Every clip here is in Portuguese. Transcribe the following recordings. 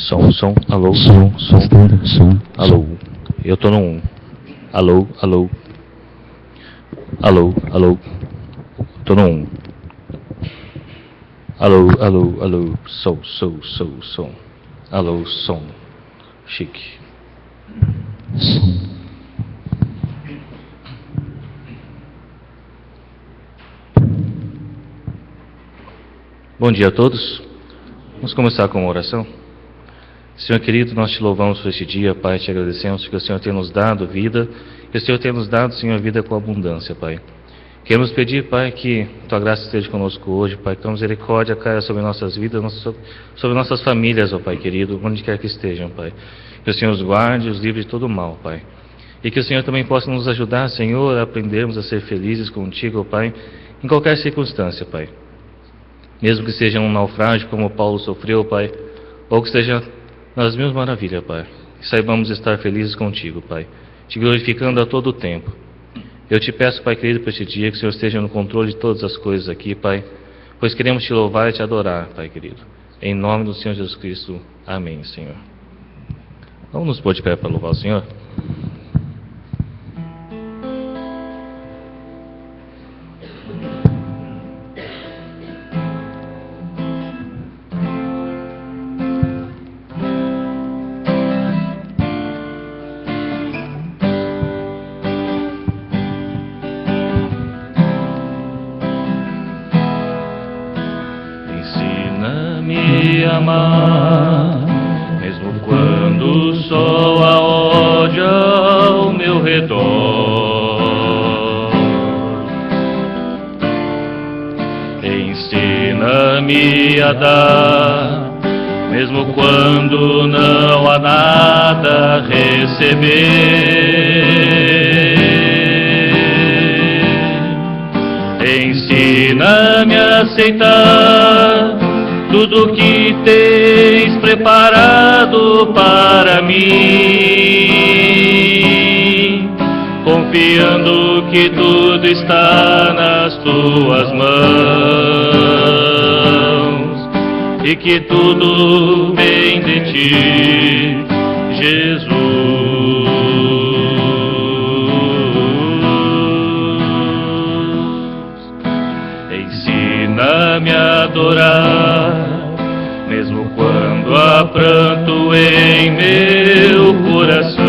Som, alô, Som. alô, eu tô no 1. Alô, tô no 1. Alô, som, alô, som, chique. Som. Bom dia a todos. Vamos começar com uma oração. Senhor querido, nós te louvamos por este dia, Pai, te agradecemos porque o Senhor tem nos dado vida, e o Senhor tem nos dado, Senhor, vida com abundância, Pai. Queremos pedir, Pai, que Tua graça esteja conosco hoje, Pai, que Tua misericórdia caia sobre nossas vidas, sobre nossas famílias, ó Pai querido, onde quer que estejam, Pai. Que o Senhor os guarde e os livre de todo mal, Pai. E que o Senhor também possa nos ajudar, Senhor, a aprendermos a ser felizes contigo, ó Pai, em qualquer circunstância, Pai. Mesmo que seja um naufrágio como Paulo sofreu, Pai, ou que seja nas mil maravilhas, Pai. Que saibamos estar felizes contigo, Pai, te glorificando a todo o tempo. Eu te peço, Pai querido, por este dia, que o Senhor esteja no controle de todas as coisas aqui, Pai, pois queremos te louvar e te adorar, Pai querido. Em nome do Senhor Jesus Cristo. Amém, Senhor. Vamos nos pôr de pé para louvar o Senhor? Amar, mesmo quando só há ódio ao meu redor. Ensina-me a dar, mesmo quando não há nada a receber. Ensina-me a aceitar tudo que tens preparado para mim, confiando que tudo está nas tuas mãos e que tudo vem de ti, Jesus. Ensina-me a adorar, mesmo quando há pranto em meu coração.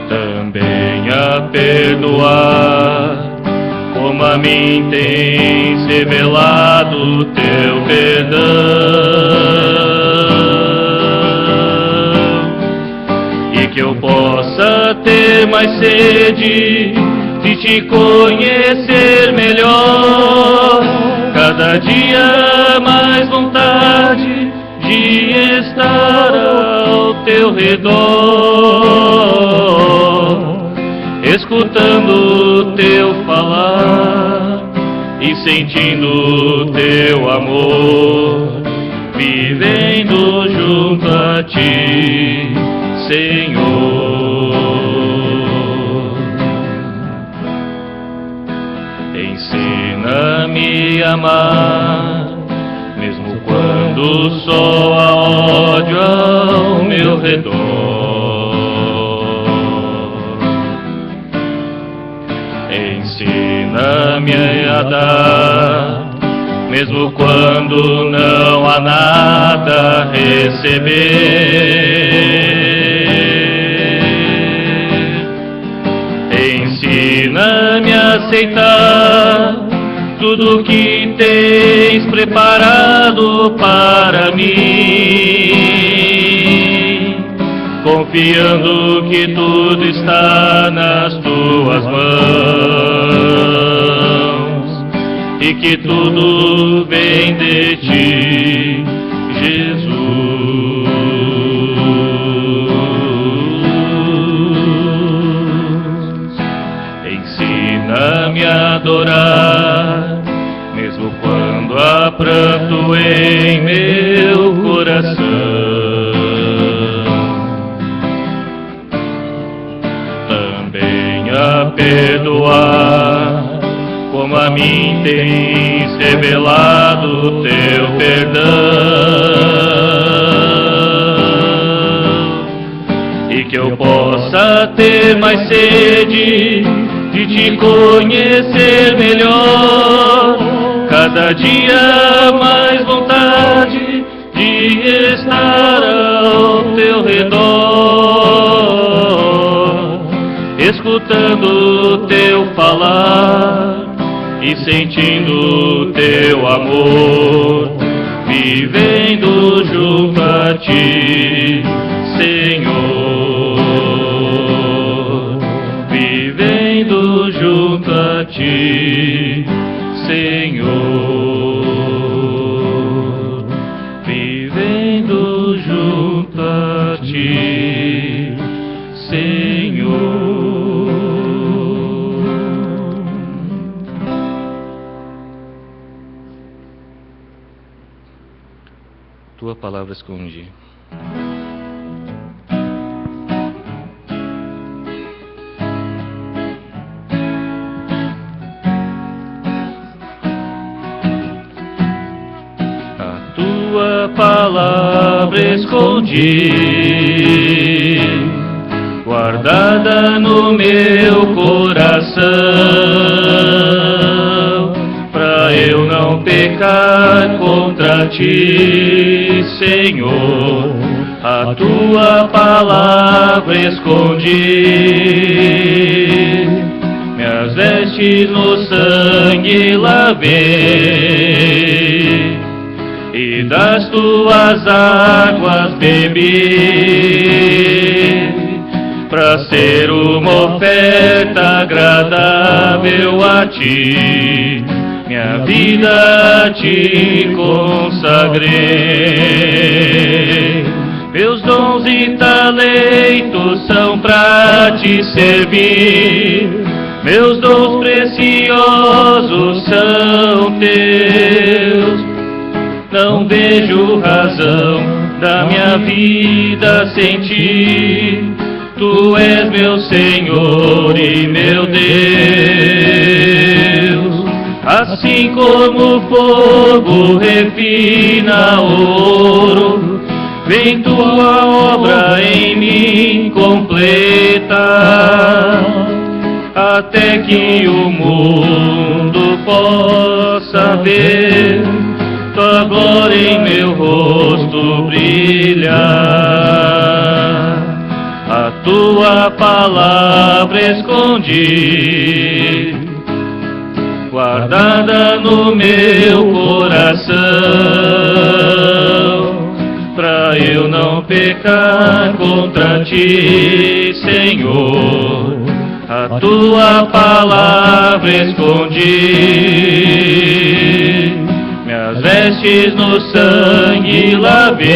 Também a perdoar, como a mim tens revelado teu perdão. E que eu possa ter mais sede de te conhecer melhor, cada dia mais vontade de estar ao teu redor, escutando teu falar e sentindo teu amor, vivendo junto a ti, Senhor. Ensina-me a amar, mesmo quando só há ódio ao meu redor. Ensina-me a dar, mesmo quando não há nada a receber. Ensina-me a aceitar tudo que tens preparado para mim, confiando que tudo está nas tuas mãos e que tudo vem de ti, Jesus. Ensina-me a adorar, mesmo quando há pranto em meu coração. Também a perdoar, como a mim tens revelado teu perdão, e que eu possa ter mais sede de te conhecer melhor, cada dia mais vontade de estar ao teu redor, escutando teu falar e sentindo teu amor, vivendo junto a ti, Senhor, vivendo junto a ti, Senhor, vivendo junto a ti, Senhor. Tua palavra escondi. A tua palavra escondi, guardada no meu coração, pra eu não pecar contra ti, Senhor. A tua palavra escondi, minhas vestes no sangue lavei, e das tuas águas bebi, pra ser uma oferta agradável a ti, minha vida a ti consagrei. Meus dons e talentos são pra te servir, meus dons preciosos são teus. Não vejo razão da minha vida sem ti, tu és meu Senhor e meu Deus. Assim como o fogo refina ouro, vem tua obra em mim completa, até que o mundo possa ver tua glória em meu rosto brilhar. A tua palavra escondi, guardada no meu coração, pra eu não pecar contra ti, Senhor. A tua palavra escondi, minhas vestes no sangue lavei,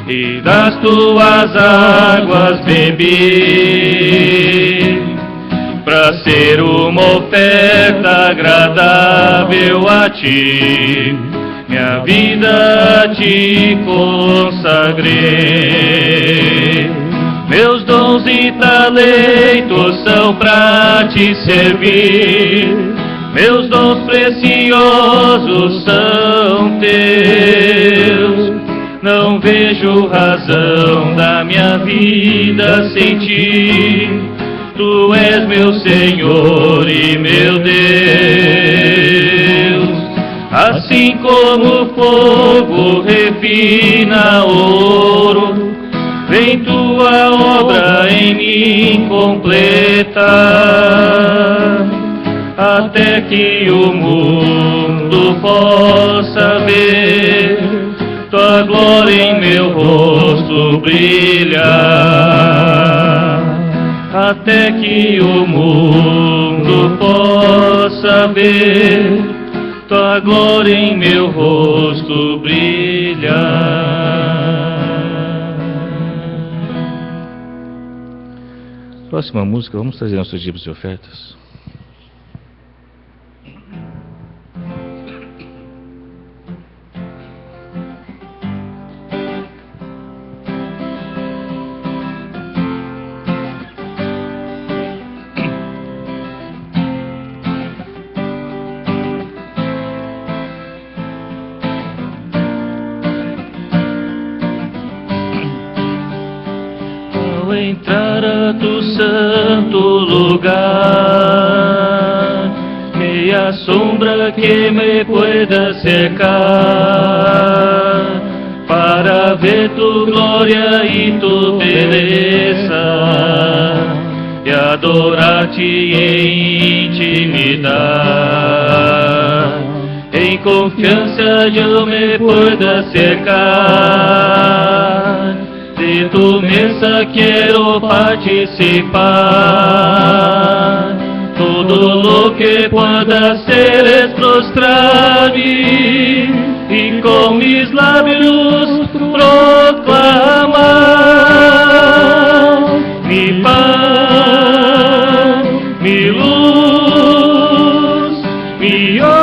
e das tuas águas bebi, pra ser uma oferta agradável a ti, minha vida a ti consagrei. Meus dons e talentos são pra te servir, meus dons preciosos são teus. Não vejo razão da minha vida sem ti, tu és meu Senhor e meu Deus. Assim como o fogo refina ouro, vem tua obra em mim completa, até que o mundo possa ver tua glória em meu rosto brilhar, até que o mundo possa ver tua glória em meu rosto brilhar. Próxima música, vamos trazer nossos dízimos e ofertas. Ao entrar a tu santo lugar, meia sombra que me pueda cercar, para ver tu glória e tu beleza, e adorar-te em intimidade. Em confiança eu me pueda cercar, de tu mesa quero participar. Todo lo que pueda hacer es prostrar-me e com mis lábios proclamar mi paz, mi luz, mi oración.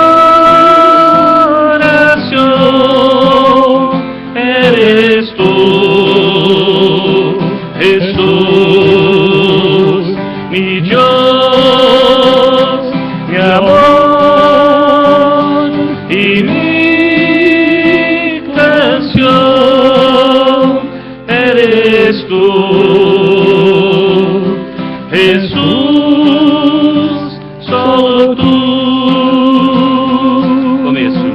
Eres tú, Jesús, mi Dios, mi amor y mi canción. Eres tú, Jesús, solo tú. Começo.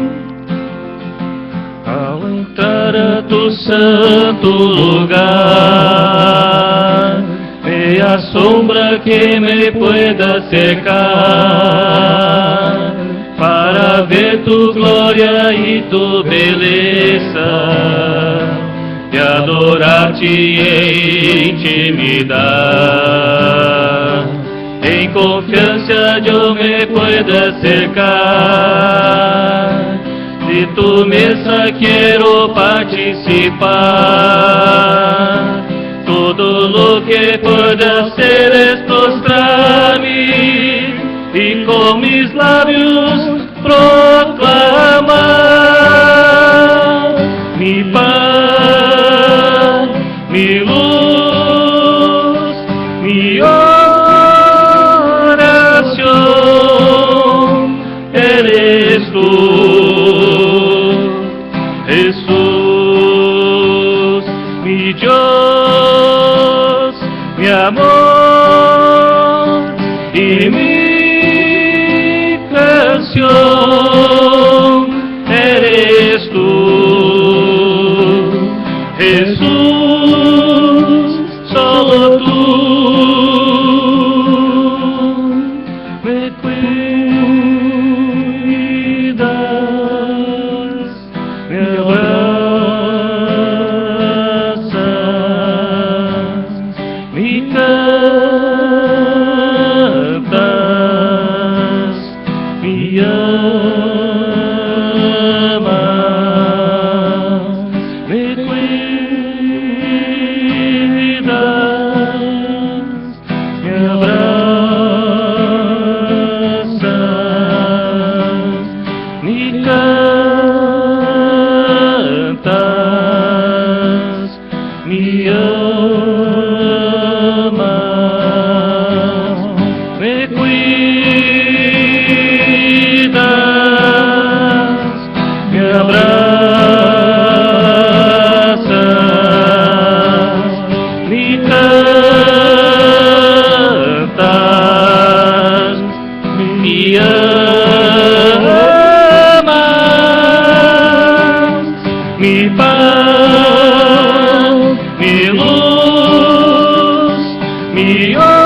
Ao entrar a tu santo lugar, meia sombra que me pueda cercar, para ver tu glória e tu beleza, e adorar-te em intimidade. Em confiança eu me pueda cercar, de tu mesa quero participar. Todo lo que pueda hacer es prostrar-me e com mis lábios proclamar mi paz, mi luz, mi oración. Eres tú, Jesús, mi Dios, mi amor y mi canción. Eres tú, Jesús, solo tú. Me cuidas, me abrazas, me cantas, me amas, me cuidas, me abrazas, me cantas, me amas, me cuidas, me abrazas, me cantas, me amas, mi paz, mi luz, mi oración.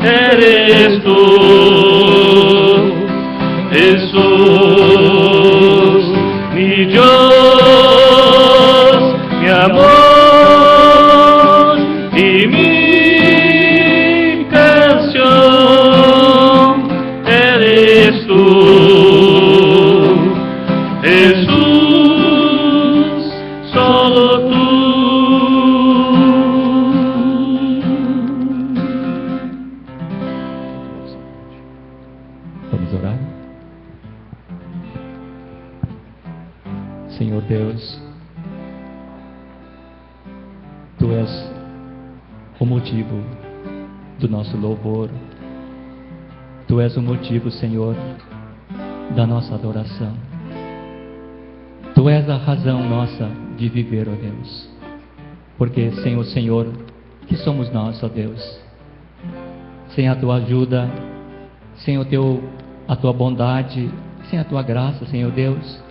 Eres tú, Jesús, mi Dios, mi amor y mi canción. Eres tú, Jesús, solo tú. Vamos orar? Senhor Deus, Tu és o motivo do nosso louvor. Tu és o motivo, Senhor, da nossa adoração. Tu és a razão nossa de viver, ó Deus. Porque sem o Senhor, que somos nós, ó Deus? Sem a Tua ajuda, sem a Tua bondade, sem a Tua graça, Senhor Deus,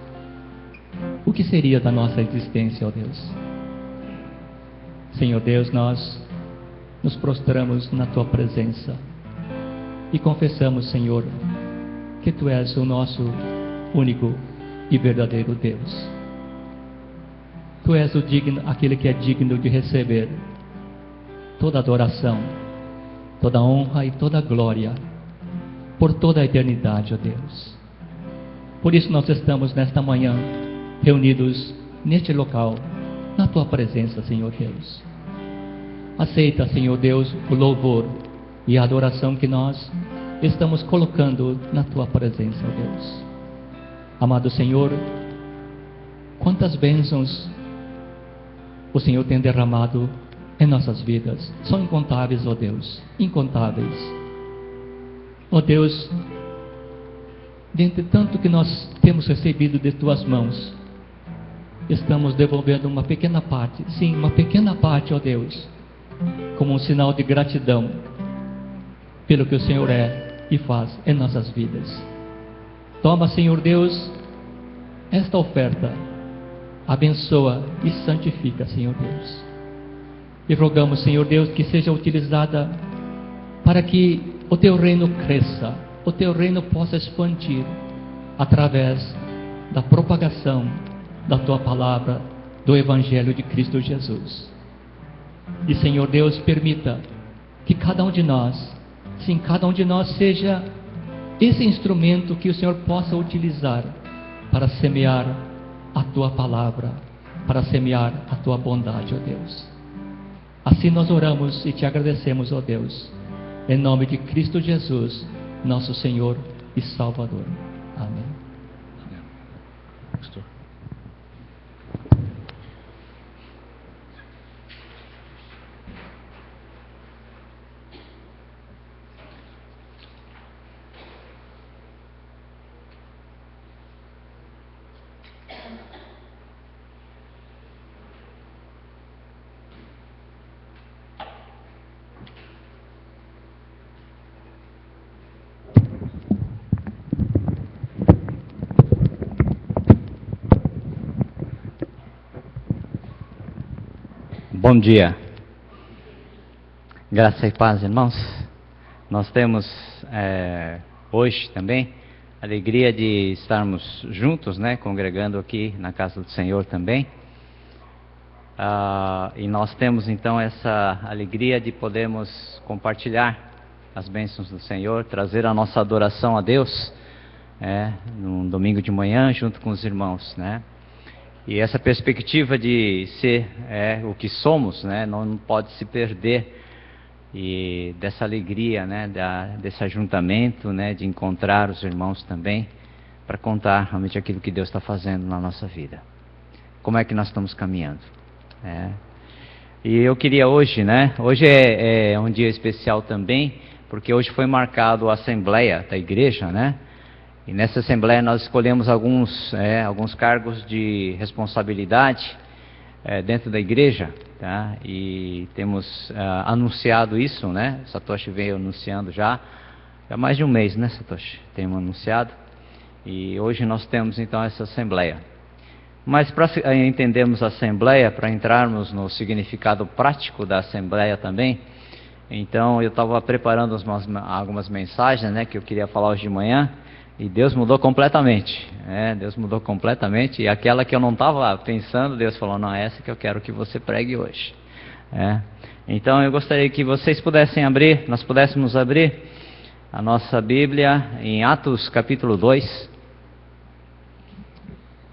o que seria da nossa existência, ó Deus? Senhor Deus, nós nos prostramos na Tua presença e confessamos, Senhor, que Tu és o nosso único e verdadeiro Deus. Tu és aquele que é digno de receber toda adoração, toda honra e toda glória por toda a eternidade, ó Deus. Por isso nós estamos nesta manhã reunidos neste local, na Tua presença, Senhor Deus. Aceita, Senhor Deus, o louvor e a adoração que nós estamos colocando na Tua presença, ó Deus. Amado Senhor, quantas bênçãos o Senhor tem derramado em nossas vidas. São incontáveis, ó Deus, incontáveis. Ó Deus, dentre tanto que nós temos recebido de Tuas mãos, estamos devolvendo uma pequena parte, sim, uma pequena parte, ó Deus, como um sinal de gratidão pelo que o Senhor é e faz em nossas vidas. Toma, Senhor Deus, esta oferta, abençoa e santifica, Senhor Deus. E rogamos, Senhor Deus, que seja utilizada para que o Teu reino cresça, o Teu reino possa expandir através da propagação da Tua palavra, do Evangelho de Cristo Jesus. E, Senhor Deus, permita que cada um de nós, sim, cada um de nós seja esse instrumento que o Senhor possa utilizar para semear a Tua palavra, para semear a Tua bondade, ó Deus. Assim nós oramos e Te agradecemos, ó Deus, em nome de Cristo Jesus, nosso Senhor e Salvador. Amém. Pastor. Bom dia, graça e paz, irmãos. Nós temos hoje também a alegria de estarmos juntos, né, congregando aqui na casa do Senhor também. E nós temos então essa alegria de podermos compartilhar as bênçãos do Senhor, trazer a nossa adoração a Deus, num domingo de manhã junto com os irmãos, né? E essa perspectiva de ser o que somos, né, não pode se perder, e dessa alegria, né, desse ajuntamento, né, de encontrar os irmãos também, para contar realmente aquilo que Deus está fazendo na nossa vida. Como é que nós estamos caminhando? E eu queria hoje, né, hoje é um dia especial também, porque hoje foi marcado a Assembleia da Igreja, né? E nessa Assembleia nós escolhemos alguns cargos de responsabilidade dentro da igreja, tá? E temos anunciado isso, né? Satoshi veio anunciando já há mais de um mês, né, Satoshi? Temos anunciado. E hoje nós temos então essa Assembleia. Mas para entendermos a Assembleia, para entrarmos no significado prático da Assembleia também, então eu estava preparando algumas mensagens, né, que eu queria falar hoje de manhã. E Deus mudou completamente, Deus mudou completamente, e aquela que eu não estava pensando, Deus falou, não, é essa que eu quero que você pregue hoje. Então eu gostaria que vocês nós pudéssemos abrir a nossa Bíblia em Atos capítulo 2,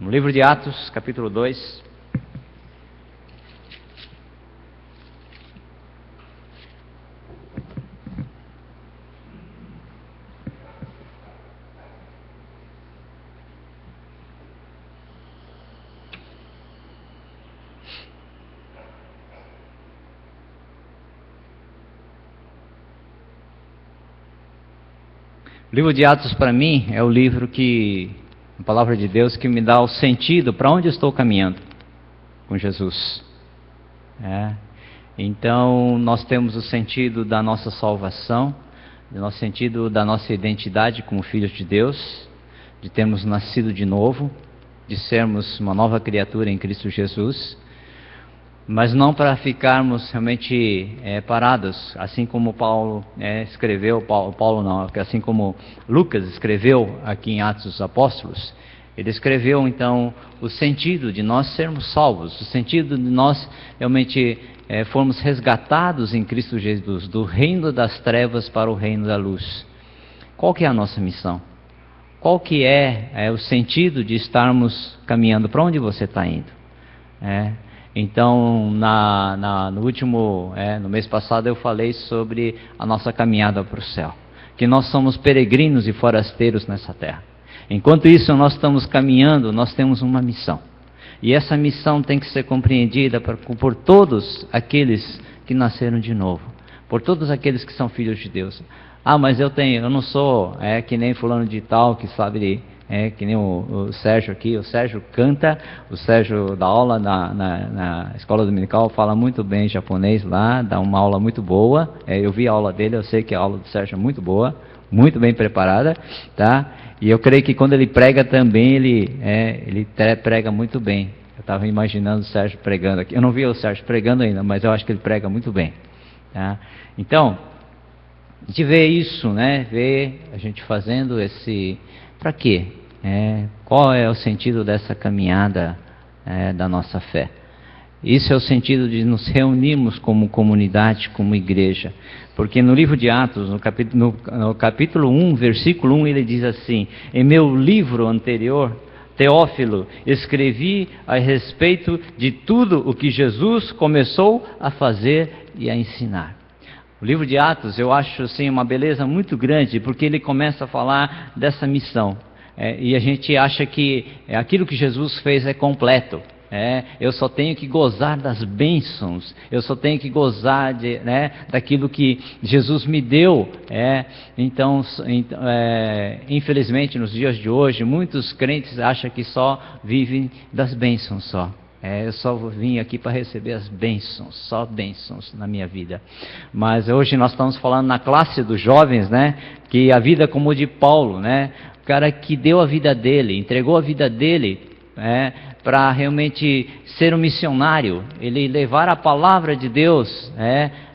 no livro de Atos capítulo 2. O livro de Atos para mim é o livro a palavra de Deus que me dá o sentido para onde eu estou caminhando. com Jesus. Então, nós temos o sentido da nossa salvação, o nosso sentido da nossa identidade como filhos de Deus, de termos nascido de novo, de sermos uma nova criatura em Cristo Jesus, mas não para ficarmos realmente parados, assim como Paulo escreveu, Paulo não, assim como Lucas escreveu aqui em Atos dos Apóstolos. Ele escreveu então o sentido de nós sermos salvos, o sentido de nós realmente formos resgatados em Cristo Jesus, do reino das trevas para o reino da luz. Qual que é a nossa missão? Qual que é o sentido de estarmos caminhando? Para onde você está indo? Então, no mês passado eu falei sobre a nossa caminhada para o céu, que nós somos peregrinos e forasteiros nessa terra. Enquanto isso nós estamos caminhando, nós temos uma missão. E essa missão tem que ser compreendida por todos aqueles que nasceram de novo, por todos aqueles que são filhos de Deus. Mas eu não sou que nem fulano de tal, que sabe, que nem o Sérgio aqui. O Sérgio canta, o Sérgio dá aula na escola dominical, fala muito bem japonês lá, dá uma aula muito boa. Eu vi a aula dele, eu sei que a aula do Sérgio é muito boa, muito bem preparada, tá? E eu creio que quando ele prega também, ele prega muito bem. Eu estava imaginando o Sérgio pregando aqui. Eu não vi o Sérgio pregando ainda, mas eu acho que ele prega muito bem. Tá? Então, a gente vê isso, né? Vê a gente fazendo esse... Para quê? Qual é o sentido dessa caminhada da nossa fé? Isso é o sentido de nos reunirmos como comunidade, como igreja. Porque no livro de Atos, no capítulo 1, versículo 1, ele diz assim: em meu livro anterior, Teófilo, escrevi a respeito de tudo o que Jesus começou a fazer e a ensinar. O livro de Atos, eu acho assim, uma beleza muito grande, porque ele começa a falar dessa missão. E a gente acha que aquilo que Jesus fez é completo. Eu só tenho que gozar das bênçãos, eu só tenho que gozar daquilo que Jesus me deu. Então, infelizmente, nos dias de hoje, muitos crentes acham que só vivem das bênçãos só. Eu só vim aqui para receber as bênçãos, só bênçãos na minha vida. Mas hoje nós estamos falando na classe dos jovens, que a vida como de Paulo, o cara que deu a vida dele, entregou a vida dele, para realmente ser um missionário, ele levar a palavra de Deus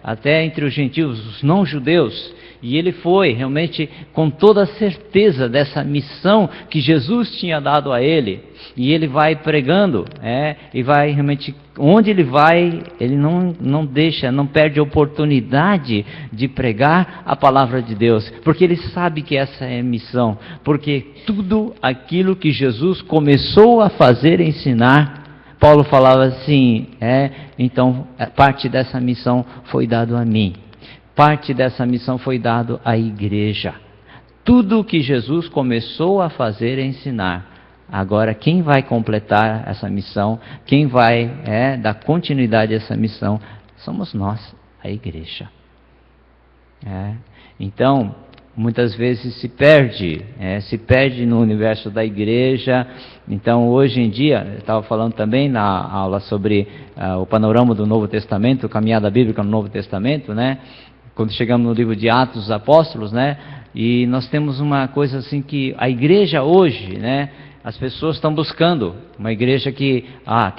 até entre os gentios, os não-judeus. E ele foi realmente com toda a certeza dessa missão que Jesus tinha dado a ele. E ele vai pregando, e vai realmente, onde ele vai, ele não deixa, não perde a oportunidade de pregar a palavra de Deus, porque ele sabe que essa é a missão, porque tudo aquilo que Jesus começou a fazer e ensinar, Paulo falava assim, então parte dessa missão foi dado a mim, parte dessa missão foi dado à igreja. Tudo que Jesus começou a fazer e ensinar, agora, quem vai completar essa missão, quem vai dar continuidade a essa missão, somos nós, a igreja. Então, muitas vezes se perde no universo da igreja. Então, hoje em dia, eu estava falando também na aula sobre o panorama do Novo Testamento, caminhada bíblica no Novo Testamento, quando chegamos no livro de Atos dos Apóstolos, e nós temos uma coisa assim que a igreja hoje, as pessoas estão buscando uma igreja que, lá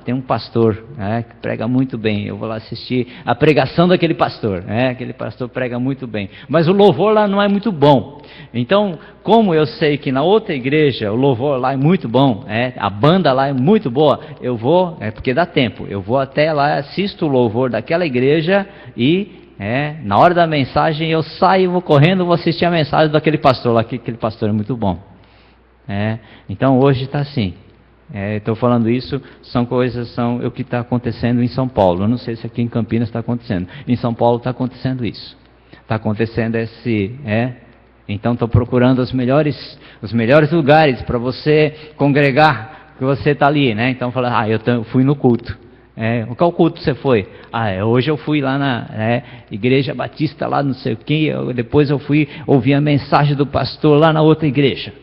tem um pastor que prega muito bem, eu vou lá assistir a pregação daquele pastor, aquele pastor prega muito bem, mas o louvor lá não é muito bom. Então, como eu sei que na outra igreja o louvor lá é muito bom, a banda lá é muito boa, eu vou, porque dá tempo, eu vou até lá, assisto o louvor daquela igreja e na hora da mensagem eu saio, vou correndo, vou assistir a mensagem daquele pastor lá, que aquele pastor é muito bom. Então hoje está assim. Estou falando isso, são o que está acontecendo em São Paulo. Eu não sei se aqui em Campinas está acontecendo. Em São Paulo está acontecendo isso. Está acontecendo então estou procurando os melhores lugares para você congregar, que você está ali, Então fala, eu fui no culto. Qual culto você foi? Hoje eu fui lá na Igreja Batista, lá não sei o que, depois eu fui ouvir a mensagem do pastor lá na outra igreja.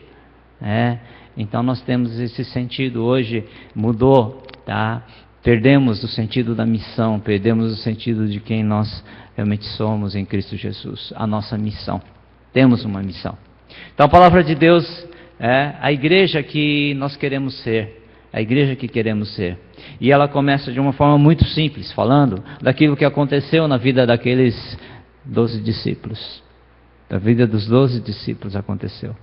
Então nós temos esse sentido hoje, mudou, tá? Perdemos o sentido da missão, perdemos o sentido de quem nós realmente somos em Cristo Jesus, a nossa missão. Temos uma missão. Então a palavra de Deus é a igreja que nós queremos ser, a igreja que queremos ser. E ela começa de uma forma muito simples, falando daquilo que aconteceu na vida daqueles 12 discípulos. Da vida dos 12 discípulos aconteceu.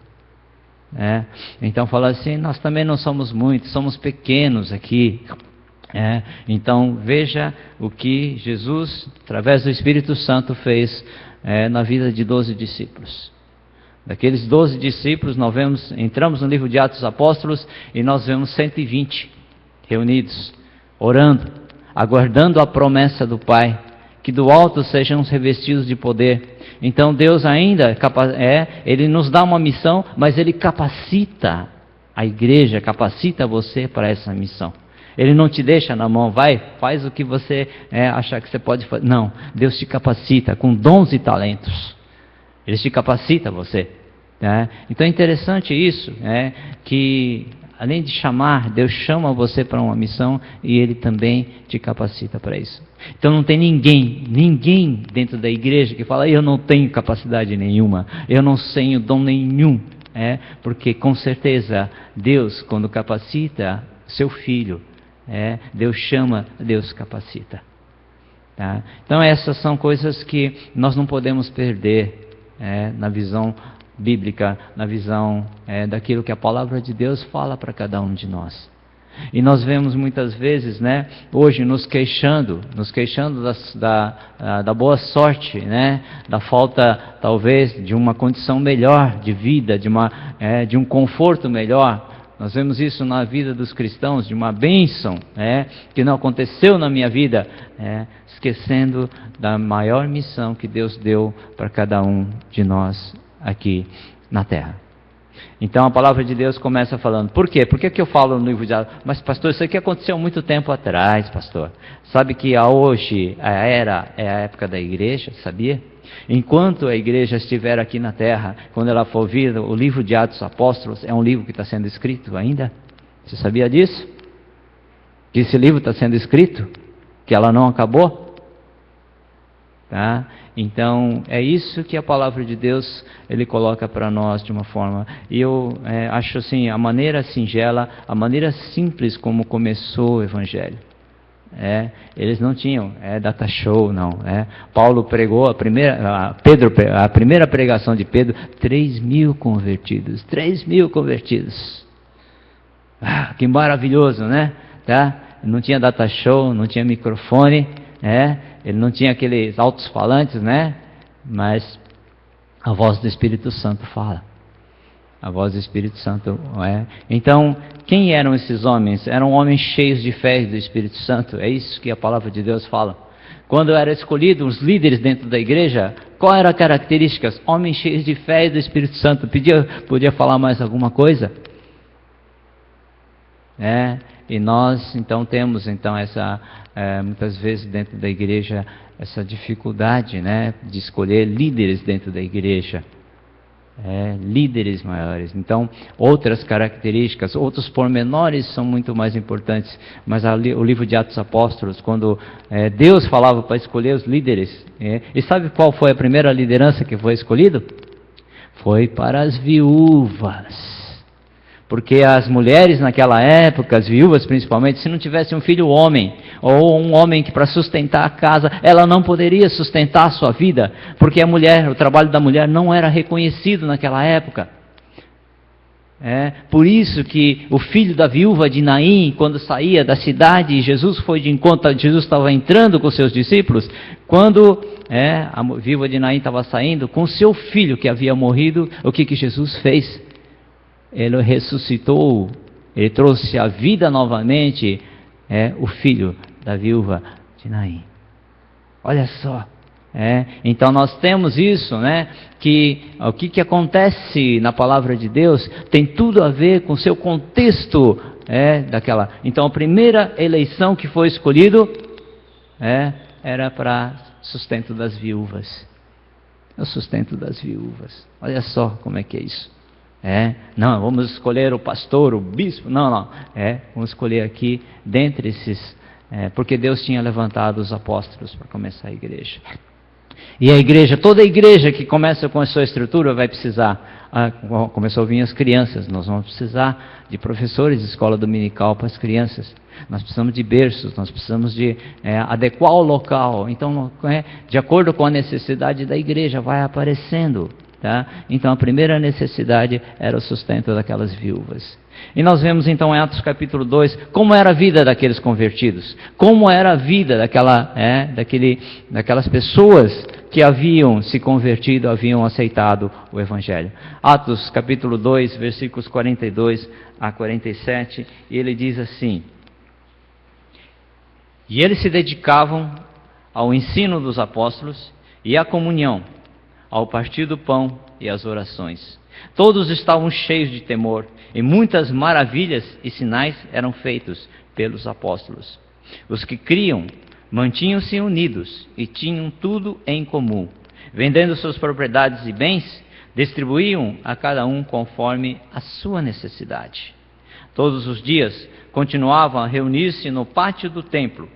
Então fala assim, nós também não somos muitos, somos pequenos aqui. Então veja o que Jesus, através do Espírito Santo, fez na vida de 12 discípulos. Daqueles 12 discípulos, entramos no livro de Atos dos Apóstolos e nós vemos 120 reunidos, orando, aguardando a promessa do Pai, que do alto sejam revestidos de poder. Então Deus ainda, Ele nos dá uma missão, mas Ele capacita a igreja, capacita você para essa missão. Ele não te deixa na mão, vai, faz o que você achar que você pode fazer. Não, Deus te capacita com dons e talentos. Ele te capacita você. Então é interessante isso, que além de chamar, Deus chama você para uma missão e Ele também te capacita para isso. Então não tem ninguém dentro da igreja que fala, eu não tenho capacidade nenhuma, eu não tenho dom nenhum. Porque com certeza Deus, quando capacita seu filho, Deus chama, Deus capacita. Tá? Então essas são coisas que nós não podemos perder na visão bíblica, na visão daquilo que a palavra de Deus fala para cada um de nós. E nós vemos muitas vezes, hoje nos queixando da boa sorte, da falta talvez de uma condição melhor de vida, de um conforto melhor. Nós vemos isso na vida dos cristãos, de uma bênção que não aconteceu na minha vida, esquecendo da maior missão que Deus deu para cada um de nós aqui na terra. Então a palavra de Deus começa falando, por quê? Por que eu falo no livro de Atos? Mas pastor, isso aqui aconteceu muito tempo atrás, pastor. Sabe que hoje é a época da igreja, sabia? Enquanto a igreja estiver aqui na terra, quando ela for vir, o livro de Atos dos Apóstolos é um livro que está sendo escrito ainda. Você sabia disso? Que esse livro está sendo escrito? Que ela não acabou? Tá? Então é isso que a palavra de Deus Ele coloca para nós de uma forma. E eu acho assim, a maneira singela, a maneira simples como começou o Evangelho. Eles não tinham data show, não. Paulo pregou a primeira pregação de Pedro, 3.000 convertidos. 3.000 convertidos. Que maravilhoso, né? Tá? Não tinha data show, não tinha microfone, ele não tinha aqueles altos-falantes, mas a voz do Espírito Santo fala. A voz do Espírito Santo Então, quem eram esses homens? Eram homens cheios de fé do Espírito Santo. É isso que a palavra de Deus fala. Quando eram escolhidos os líderes dentro da igreja, qual era a característica? Homens cheios de fé do Espírito Santo. Podia falar mais alguma coisa? E nós então temos essa muitas vezes dentro da igreja essa dificuldade de escolher líderes dentro da igreja. Líderes maiores. Então, outras características, outros pormenores são muito mais importantes. Mas o livro de Atos dos Apóstolos, quando Deus falava para escolher os líderes, e sabe qual foi a primeira liderança que foi escolhida? Foi para as viúvas. Porque as mulheres naquela época, as viúvas principalmente, se não tivesse um filho homem, ou um homem que para sustentar a casa, ela não poderia sustentar a sua vida, porque a mulher, o trabalho da mulher não era reconhecido naquela época. Por isso que o filho da viúva de Naim, quando saía da cidade, Jesus foi de encontro, Jesus estava entrando com seus discípulos, quando a viúva de Naim estava saindo com seu filho que havia morrido, o que Jesus fez? Ele ressuscitou, ele trouxe à vida novamente o filho da viúva de Naim. Olha só. Então nós temos isso, que o que acontece na palavra de Deus tem tudo a ver com o seu contexto daquela. Então a primeira eleição que foi escolhido era para sustento das viúvas. O sustento das viúvas. Olha só como é que é isso. Não, vamos escolher o pastor, o bispo. Não. Vamos escolher aqui dentre esses, porque Deus tinha levantado os apóstolos para começar a igreja. E a igreja, toda a igreja que começa com a sua estrutura vai precisar, começou a vir as crianças, nós vamos precisar de professores de escola dominical para as crianças. Nós precisamos de berços, nós precisamos de adequar o local. Então, de acordo com a necessidade da igreja, vai aparecendo. Tá? Então, a primeira necessidade era o sustento daquelas viúvas. E nós vemos então em Atos capítulo 2, como era a vida daqueles convertidos. Como era a vida daquelas pessoas que haviam se convertido, haviam aceitado o Evangelho. Atos capítulo 2, versículos 42 a 47, e ele diz assim: E eles se dedicavam ao ensino dos apóstolos e à comunhão, ao partir do pão e às orações. Todos estavam cheios de temor, e muitas maravilhas e sinais eram feitos pelos apóstolos. Os que criam mantinham-se unidos e tinham tudo em comum. Vendendo suas propriedades e bens, distribuíam a cada um conforme a sua necessidade. Todos os dias continuavam a reunir-se no pátio do templo,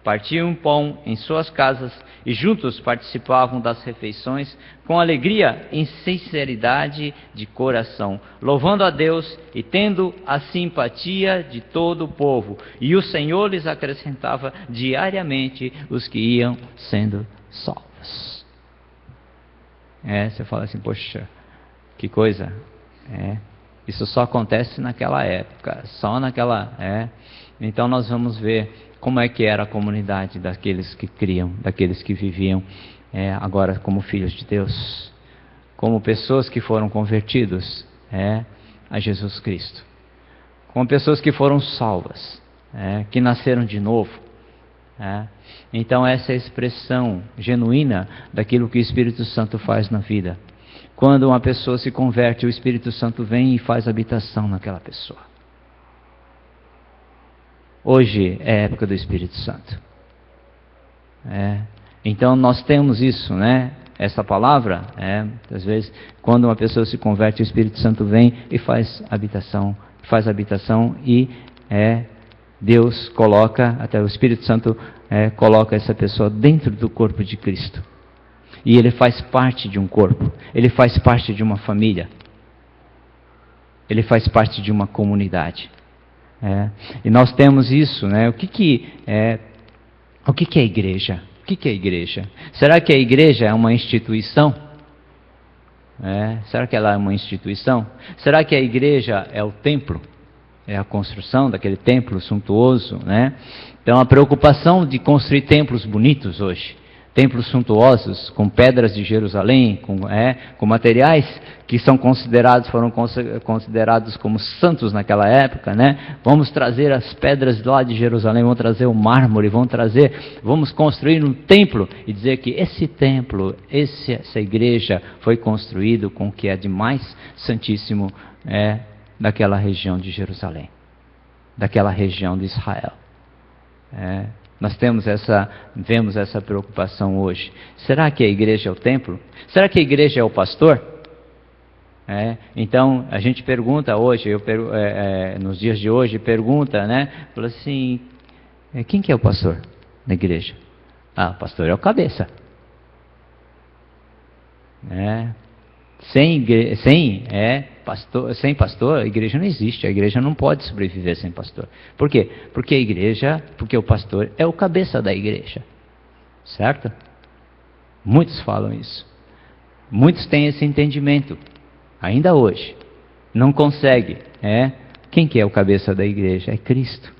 partiam pão em suas casas e juntos participavam das refeições com alegria e sinceridade de coração, louvando a Deus e tendo a simpatia de todo o povo. E o Senhor lhes acrescentava diariamente os que iam sendo salvos. Você fala assim, poxa, que coisa. Isso só acontece naquela época, só naquela... Então nós vamos ver como é que era a comunidade daqueles que criam, daqueles que viviam agora como filhos de Deus, como pessoas que foram convertidos a Jesus Cristo, como pessoas que foram salvas, que nasceram de novo. Então essa é a expressão genuína daquilo que o Espírito Santo faz na vida. Quando uma pessoa se converte, o Espírito Santo vem e faz habitação naquela pessoa. Hoje é a época do Espírito Santo. Então nós temos isso, essa palavra, às vezes, quando uma pessoa se converte, o Espírito Santo vem e faz habitação e Deus coloca, até o Espírito Santo coloca essa pessoa dentro do corpo de Cristo. E ele faz parte de um corpo, ele faz parte de uma família, ele faz parte de uma comunidade. E nós temos isso, O que é a igreja? O que é a igreja? Será que a igreja é uma instituição? Será que ela é uma instituição? Será que a igreja é o templo? É a construção daquele templo suntuoso, Então a preocupação de construir templos bonitos hoje, templos suntuosos, com pedras de Jerusalém, com materiais que foram considerados como santos naquela época, Vamos trazer as pedras lá de Jerusalém, vamos trazer o mármore, vamos construir um templo e dizer que esse templo, essa igreja foi construído com o que é de mais santíssimo daquela região de Jerusalém, daquela região de Israel. Nós vemos essa preocupação hoje. Será que a igreja é o templo? Será que a igreja é o pastor? Então, a gente pergunta hoje, nos dias de hoje, fala assim, quem que é o pastor na igreja? O pastor é o cabeça. Sem pastor, a igreja não existe. A igreja não pode sobreviver sem pastor. Por quê? Porque o pastor é o cabeça da igreja. Certo? Muitos falam isso. Muitos têm esse entendimento. Ainda hoje. Não consegue. Quem que é o cabeça da igreja? É Cristo.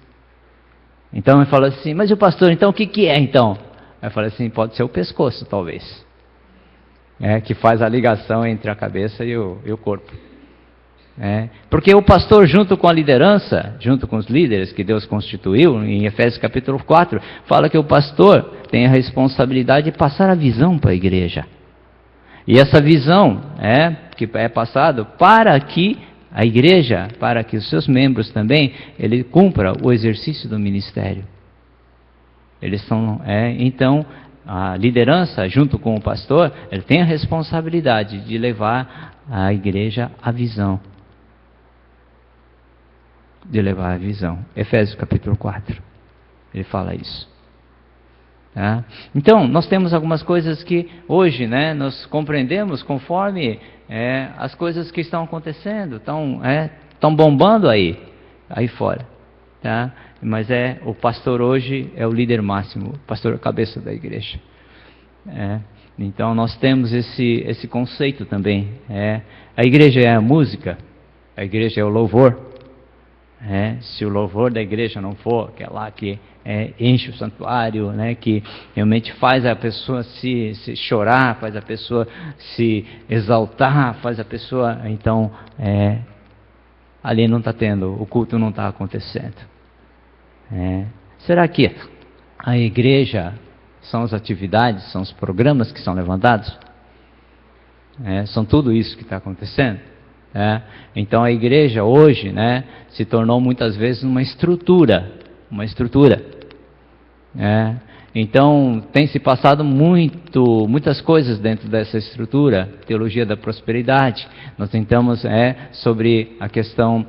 Então eu falo assim, mas o pastor, então o que é então? Eu falo assim, pode ser o pescoço, talvez. Que faz a ligação entre a cabeça e o corpo. Porque o pastor, junto com a liderança, junto com os líderes que Deus constituiu, em Efésios capítulo 4, fala que o pastor tem a responsabilidade de passar a visão para a igreja. E essa visão que é passada para que a igreja, para que os seus membros também, ele cumpra o exercício do ministério. Então, a liderança, junto com o pastor, ele tem a responsabilidade de levar a igreja à visão. de levar a visão. Efésios capítulo 4, ele fala isso. Tá? Então, nós temos algumas coisas que hoje, né, nós compreendemos conforme as coisas que estão acontecendo, estão bombando aí fora. Tá? Mas o pastor hoje é o líder máximo, o pastor é a cabeça da igreja. Então nós temos esse conceito também. A igreja é a música, a igreja é o louvor. Se o louvor da igreja não for aquela que enche o santuário, né, que realmente faz a pessoa se chorar, faz a pessoa se exaltar, faz a pessoa, então ali não está tendo, o culto não está acontecendo. Será que a igreja são as atividades, são os programas que são levantados? São tudo isso que está acontecendo? Então a igreja hoje, né, se tornou muitas vezes uma estrutura. Então tem se passado muitas coisas dentro dessa estrutura, teologia da prosperidade. Nós tentamos sobre a questão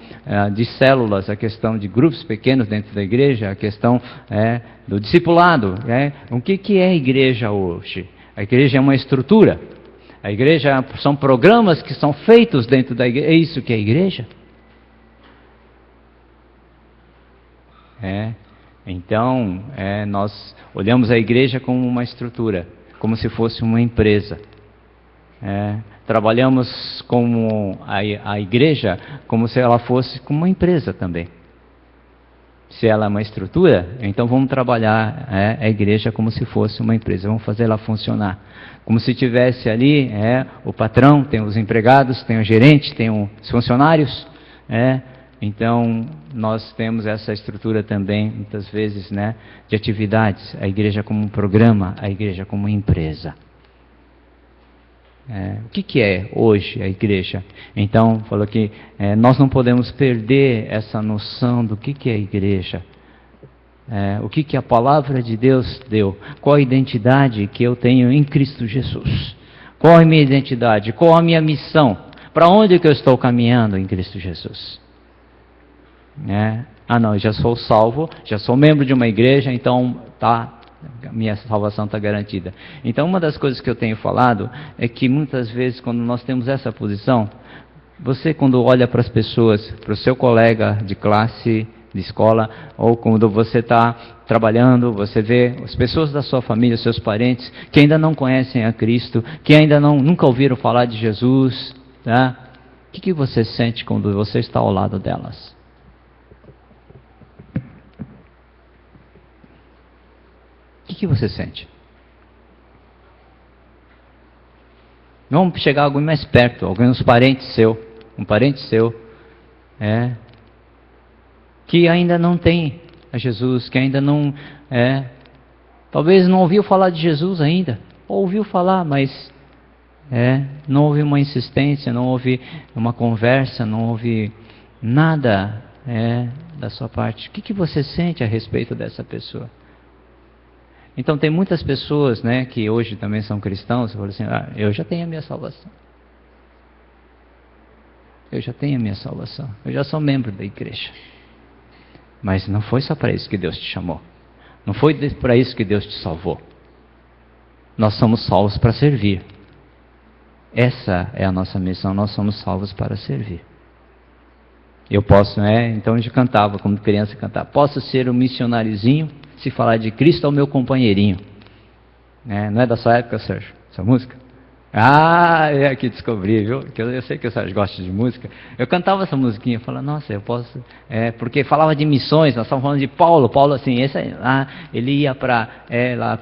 de células, a questão de grupos pequenos dentro da igreja, a questão do discipulado. O que é a igreja hoje? A igreja é uma estrutura. A igreja são programas que são feitos dentro da igreja. É isso que é a igreja? Então, nós olhamos a igreja como uma estrutura, como se fosse uma empresa. Trabalhamos como a igreja como se ela fosse como uma empresa também. Se ela é uma estrutura, então vamos trabalhar a igreja como se fosse uma empresa, vamos fazer ela funcionar. Como se tivesse ali o patrão, tem os empregados, tem o gerente, tem os funcionários. Então nós temos essa estrutura também, muitas vezes, né, de atividades. A igreja como um programa, a igreja como uma empresa. O que é hoje a igreja? Então, falou que nós não podemos perder essa noção do que é a igreja. O que a palavra de Deus deu? Qual a identidade que eu tenho em Cristo Jesus? Qual a minha identidade? Qual a minha missão? Para onde que eu estou caminhando em Cristo Jesus? Não, já sou salvo, já sou membro de uma igreja, então minha salvação está garantida. Então uma das coisas que eu tenho falado é que muitas vezes quando nós temos essa posição, você quando olha para as pessoas, para o seu colega de classe, de escola, ou quando você está trabalhando, você vê as pessoas da sua família, seus parentes, que ainda não conhecem a Cristo, que ainda nunca ouviram falar de Jesus, tá? O que você sente quando você está ao lado delas? O que você sente? Vamos chegar alguém mais perto, alguém, um parente seu, que ainda não tem a Jesus, que ainda não, talvez não ouviu falar de Jesus ainda, ou ouviu falar, mas não houve uma insistência, não houve uma conversa, não houve nada da sua parte. O que você sente a respeito dessa pessoa? Então tem muitas pessoas, né, que hoje também são cristãos, que falam assim, eu já tenho a minha salvação. Eu já sou membro da igreja. Mas não foi só para isso que Deus te chamou. Não foi para isso que Deus te salvou. Nós somos salvos para servir. Essa é a nossa missão, nós somos salvos para servir. Eu posso, então a gente cantava, como criança cantava, posso ser um missionáriozinho, se falar de Cristo é o meu companheirinho. Não é da sua época, Sérgio, essa música? É aqui descobri, viu? Que eu sei que o Sérgio gosta de música. Eu cantava essa musiquinha, falava, nossa, eu posso... porque falava de missões, nós estávamos falando de Paulo. Paulo, assim, ele ia para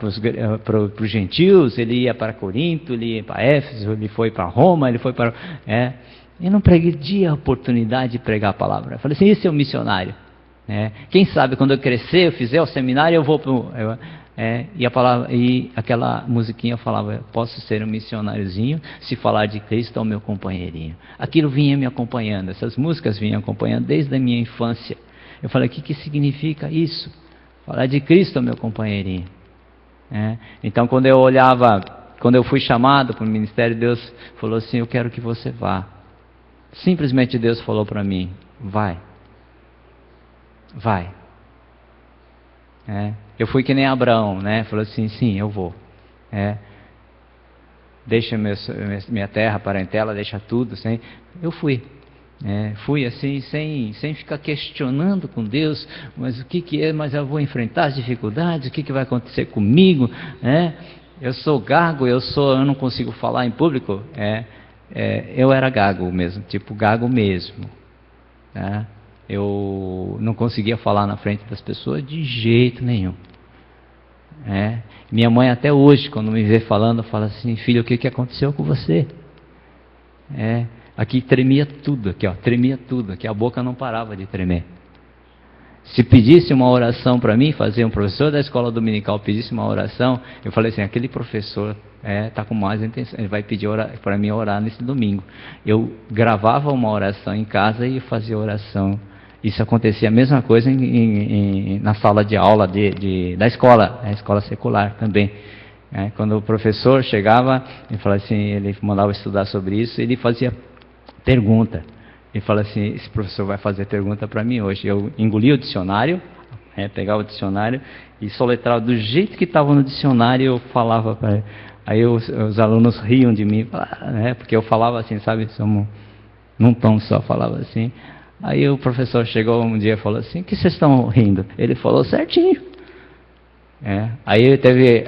os gentios, ele ia para Corinto, ele ia para Éfeso, ele foi para Roma, ele foi para... Eu não perdi a oportunidade de pregar a palavra. Eu falei assim, esse é o missionário. Quem sabe quando eu crescer, eu fizer o seminário, eu vou para e aquela musiquinha falava, posso ser um missionáriozinho, se falar de Cristo é o meu companheirinho. Aquilo vinha me acompanhando, essas músicas vinham acompanhando desde a minha infância. Eu falei, o que significa isso? Falar de Cristo é o meu companheirinho. Então quando eu fui chamado para o ministério, Deus falou assim, eu quero que você vá. Simplesmente Deus falou para mim, vai. vai. Eu fui que nem Abraão, né? Falou assim, sim, eu vou. Deixa minha terra, parentela, deixa tudo. Eu fui. Fui assim, sem ficar questionando com Deus, mas o que é, mas eu vou enfrentar as dificuldades, o que vai acontecer comigo, eu sou gago, eu não consigo falar em público, eu era gago mesmo, tipo gago mesmo, eu não conseguia falar na frente das pessoas de jeito nenhum. Minha mãe até hoje, quando me vê falando, fala assim, filho, o que aconteceu com você? Aqui tremia tudo, aqui a boca não parava de tremer. Se pedisse uma oração para mim, um professor da escola dominical pedisse uma oração, eu falei assim, aquele professor está com mais intenção, ele vai pedir para mim orar nesse domingo. Eu gravava uma oração em casa e fazia oração. Isso acontecia a mesma coisa na sala de aula da escola, a escola secular também. Quando o professor chegava, ele mandava estudar sobre isso, ele fazia pergunta. Ele fala assim, esse professor vai fazer pergunta para mim hoje. Eu engolia o dicionário, pegava o dicionário e soletrava do jeito que estava no dicionário, eu falava para ele. Aí os alunos riam de mim, porque eu falava assim, sabe, num tom só, falava assim. Aí o professor chegou um dia e falou assim, o que vocês estão rindo? Ele falou certinho. Aí teve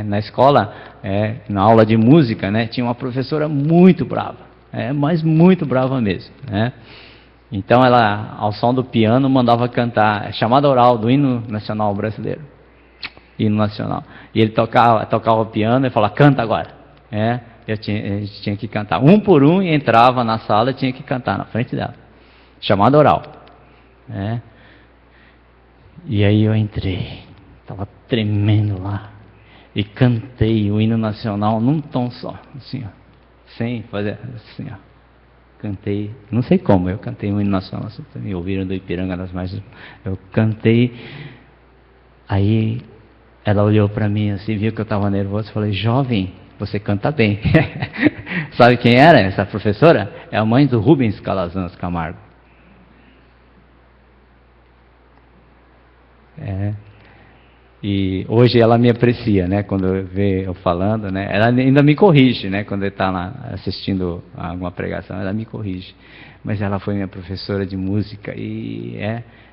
na escola, na aula de música, tinha uma professora muito brava, mas muito brava mesmo. Então ela, ao som do piano, mandava cantar chamada oral do hino nacional brasileiro. Hino nacional. E ele tocava o piano e falava, canta agora. A gente tinha que cantar. Um por um, e entrava na sala e tinha que cantar na frente dela. Chamada oral. E aí eu entrei. Estava tremendo lá. E cantei o hino nacional num tom só. Assim, ó. Sem fazer assim, ó. Cantei, não sei como, eu cantei o hino nacional. Vocês também ouviram do Ipiranga das Margens. Eu cantei. Aí ela olhou para mim assim, viu que eu estava nervoso. Falei, jovem, você canta bem. Sabe quem era essa professora? É a mãe do Rubens Calazans Camargo. E hoje ela me aprecia, quando vê eu falando, ela ainda me corrige, quando está lá assistindo a alguma pregação, ela me corrige. Mas ela foi minha professora de música e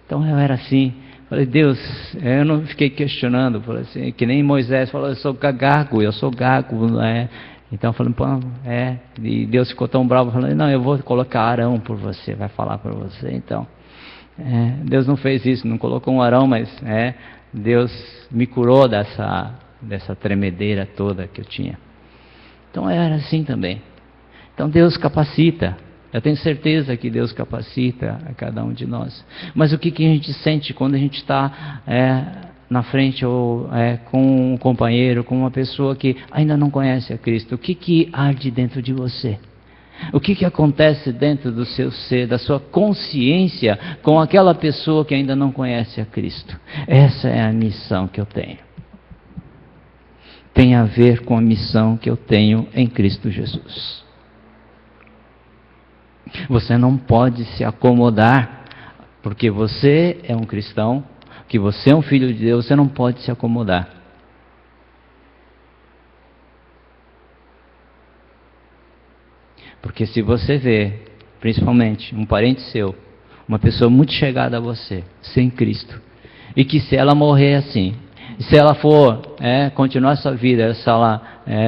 então eu era assim. Falei, Deus, eu não fiquei questionando, falei assim, que nem Moisés falou, eu sou gago. Então eu falei, e Deus ficou tão bravo, falando, não, eu vou colocar Arão por você, vai falar por você. Então, Deus não fez isso, não colocou um Arão, mas Deus me curou dessa tremedeira toda que eu tinha. Então eu era assim também. Então Deus capacita. Eu tenho certeza que Deus capacita a cada um de nós. Mas o que a gente sente quando a gente está na frente ou com um companheiro, com uma pessoa que ainda não conhece a Cristo? O que arde dentro de você? O que acontece dentro do seu ser, da sua consciência com aquela pessoa que ainda não conhece a Cristo? Essa é a missão que eu tenho. Tem a ver com a missão que eu tenho em Cristo Jesus. Você não pode se acomodar, porque você é um cristão, que você é um filho de Deus, você não pode se acomodar. Porque se você vê, principalmente um parente seu, uma pessoa muito chegada a você, sem Cristo, e que se ela morrer assim, se ela for continuar sua vida, se ela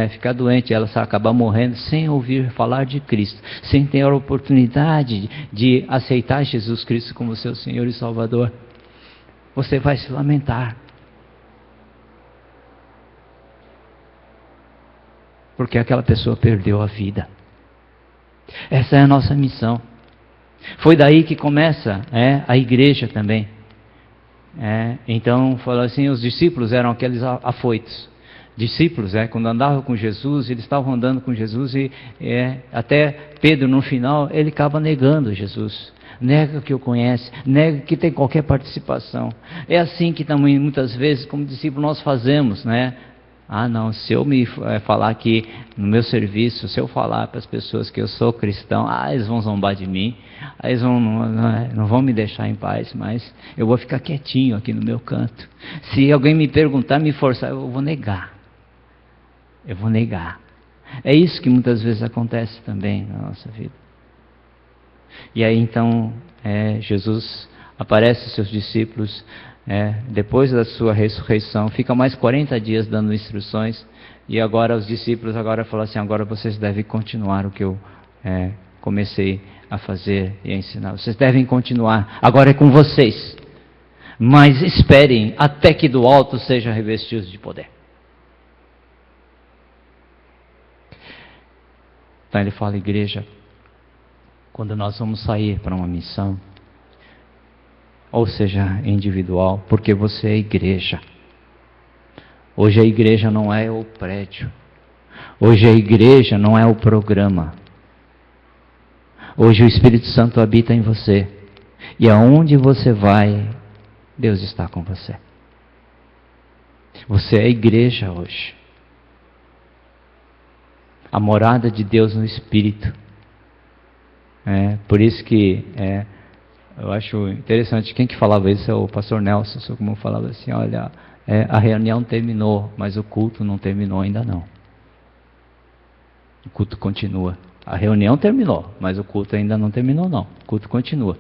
ficar doente, ela acabar morrendo sem ouvir falar de Cristo, sem ter a oportunidade de aceitar Jesus Cristo como seu Senhor e Salvador, você vai se lamentar. Porque aquela pessoa perdeu a vida. Essa é a nossa missão. Foi daí que começa a igreja também. Então, falou assim, os discípulos eram aqueles afoitos. Discípulos, quando andavam com Jesus, eles estavam andando com Jesus e até Pedro, no final, ele acaba negando Jesus. Nega que o conhece, nega que tem qualquer participação. É assim que também, muitas vezes, como discípulos, nós fazemos, Ah, não, se eu me falar aqui no meu serviço, se eu falar para as pessoas que eu sou cristão, eles vão zombar de mim, eles não vão me deixar em paz, mas eu vou ficar quietinho aqui no meu canto. Se alguém me perguntar, me forçar, eu vou negar. Eu vou negar. É isso que muitas vezes acontece também na nossa vida. E aí então, Jesus aparece aos seus discípulos, depois da sua ressurreição, fica mais 40 dias dando instruções, e agora os discípulos falam assim, agora vocês devem continuar o que eu comecei a fazer e a ensinar. Vocês devem continuar, agora é com vocês. Mas esperem até que do alto sejam revestidos de poder. Então ele fala, igreja, quando nós vamos sair para uma missão, ou seja, individual, porque você é igreja. Hoje a igreja não é o prédio. Hoje a igreja não é o programa. Hoje o Espírito Santo habita em você. E aonde você vai, Deus está com você. Você é a igreja hoje. A morada de Deus no Espírito. Por isso que eu acho interessante, quem que falava isso é o pastor Nelson, como falava assim, olha, a reunião terminou, mas o culto não terminou ainda não. O culto continua. A reunião terminou, mas o culto ainda não terminou não. O culto continua.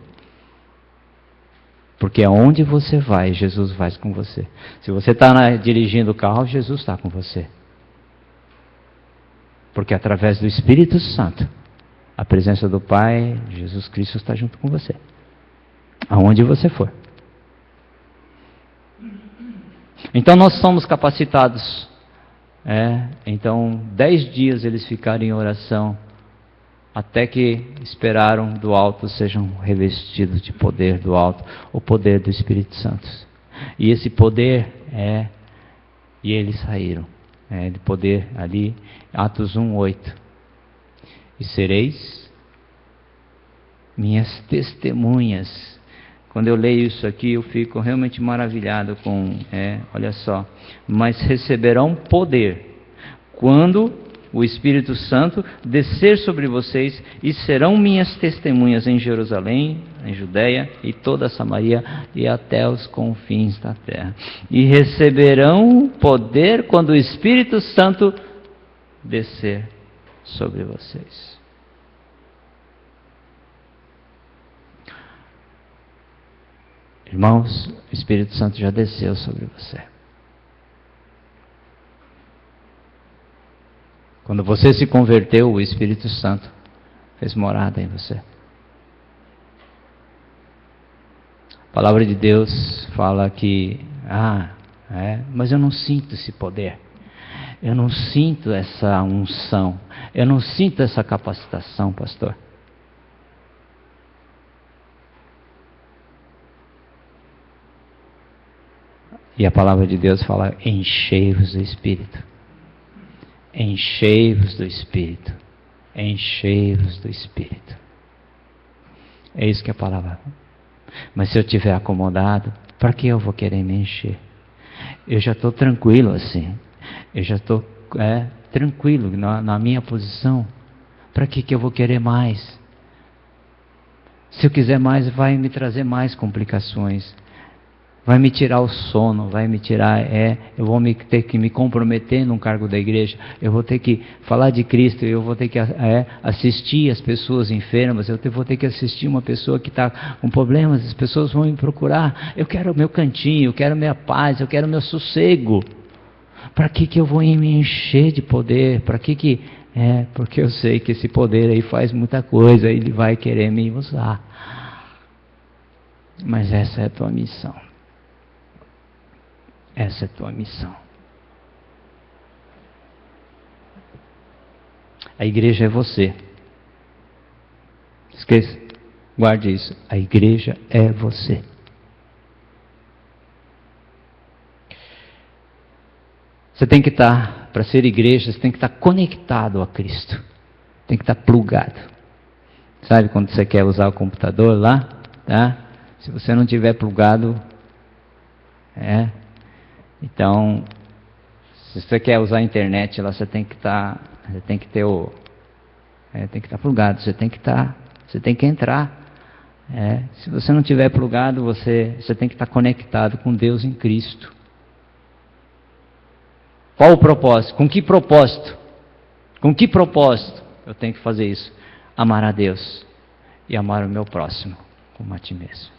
Porque aonde você vai, Jesus vai com você. Se você está dirigindo o carro, Jesus está com você. Porque através do Espírito Santo, a presença do Pai, Jesus Cristo está junto com você. Aonde você for. Então nós somos capacitados. Então 10 dias eles ficaram em oração, até que esperaram do alto sejam revestidos de poder do alto, o poder do Espírito Santo. E esse poder e eles saíram. De poder ali, Atos 1:8. E sereis minhas testemunhas. Quando eu leio isso aqui, eu fico realmente maravilhado com, olha só, mas receberão poder quando o Espírito Santo descer sobre vocês, e serão minhas testemunhas em Jerusalém, em Judeia e toda a Samaria e até os confins da terra. E receberão poder quando o Espírito Santo descer sobre vocês. Irmãos, o Espírito Santo já desceu sobre você. Quando você se converteu, o Espírito Santo fez morada em você. A palavra de Deus fala que, mas eu não sinto esse poder. Eu não sinto essa unção. Eu não sinto essa capacitação, pastor. E a palavra de Deus fala, enchei-vos do Espírito. Enchei-vos do Espírito. Enchei-vos do Espírito. É isso que a palavra. Mas se eu estiver acomodado, para que eu vou querer me encher? Eu já estou tranquilo assim. Eu já estou tranquilo na minha posição. Para que eu vou querer mais? Se eu quiser mais, vai me trazer mais complicações. Vai me tirar o sono, vai me tirar, eu vou ter que me comprometer num cargo da igreja, eu vou ter que falar de Cristo, eu vou ter que assistir as pessoas enfermas, eu vou ter que assistir uma pessoa que está com problemas, as pessoas vão me procurar, eu quero o meu cantinho, eu quero minha paz, eu quero meu sossego. Para que eu vou me encher de poder? Para que porque eu sei que esse poder aí faz muita coisa, ele vai querer me usar. Mas essa é a tua missão. Essa é a tua missão. A igreja é você. Esqueça, guarde isso. A igreja é você. Você tem que estar, para ser igreja, você tem que estar conectado a Cristo. Tem que estar plugado. Sabe quando você quer usar o computador lá? Tá? Se você não tiver plugado, então, Se você quer usar a internet, lá você tem que estar plugado, você tem que entrar. Se você não tiver plugado, você tem que estar conectado com Deus em Cristo. Qual o propósito? Com que propósito? Com que propósito eu tenho que fazer isso? Amar a Deus e amar o meu próximo como a ti mesmo.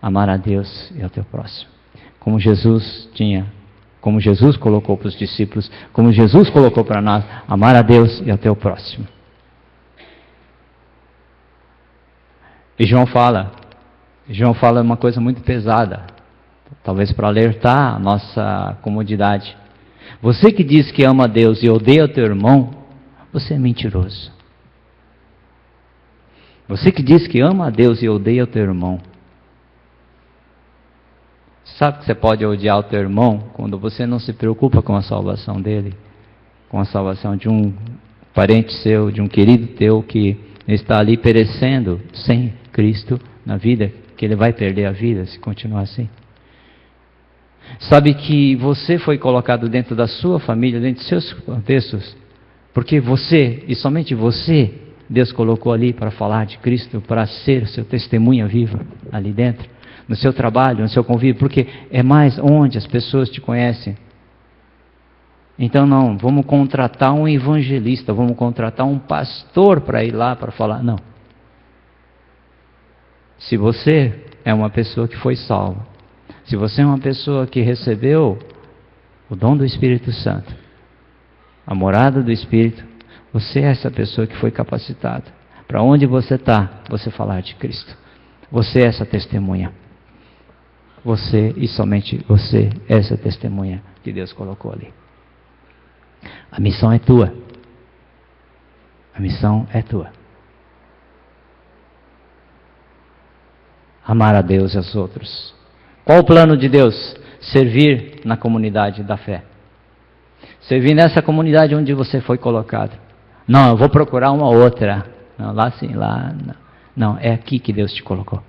Amar a Deus e ao teu próximo. Como Jesus colocou para os discípulos, como Jesus colocou para nós, amar a Deus e ao teu próximo. E João fala uma coisa muito pesada, talvez para alertar a nossa comodidade. Você que diz que ama a Deus e odeia o teu irmão, você é mentiroso. Você que diz que ama a Deus e odeia o teu irmão, sabe que você pode odiar o teu irmão quando você não se preocupa com a salvação dele, com a salvação de um parente seu, de um querido teu que está ali perecendo sem Cristo na vida, que ele vai perder a vida se continuar assim. Sabe que você foi colocado dentro da sua família, dentro de seus contextos, porque você, e somente você, Deus colocou ali para falar de Cristo, para ser seu testemunha viva ali dentro, no seu trabalho, no seu convívio, porque é mais onde as pessoas te conhecem. Então não, vamos contratar um evangelista, vamos contratar um pastor para ir lá para falar, não. Se você é uma pessoa que foi salva, se você é uma pessoa que recebeu o dom do Espírito Santo, a morada do Espírito, você é essa pessoa que foi capacitada. Para onde você está, você falar de Cristo. Você é essa testemunha. Você e somente você é essa testemunha que Deus colocou ali. A missão é tua. A missão é tua. Amar a Deus e aos outros. Qual o plano de Deus? Servir na comunidade da fé. Servir nessa comunidade onde você foi colocado. Não, eu vou procurar uma outra. Não, lá sim, lá. Não, é aqui que Deus te colocou.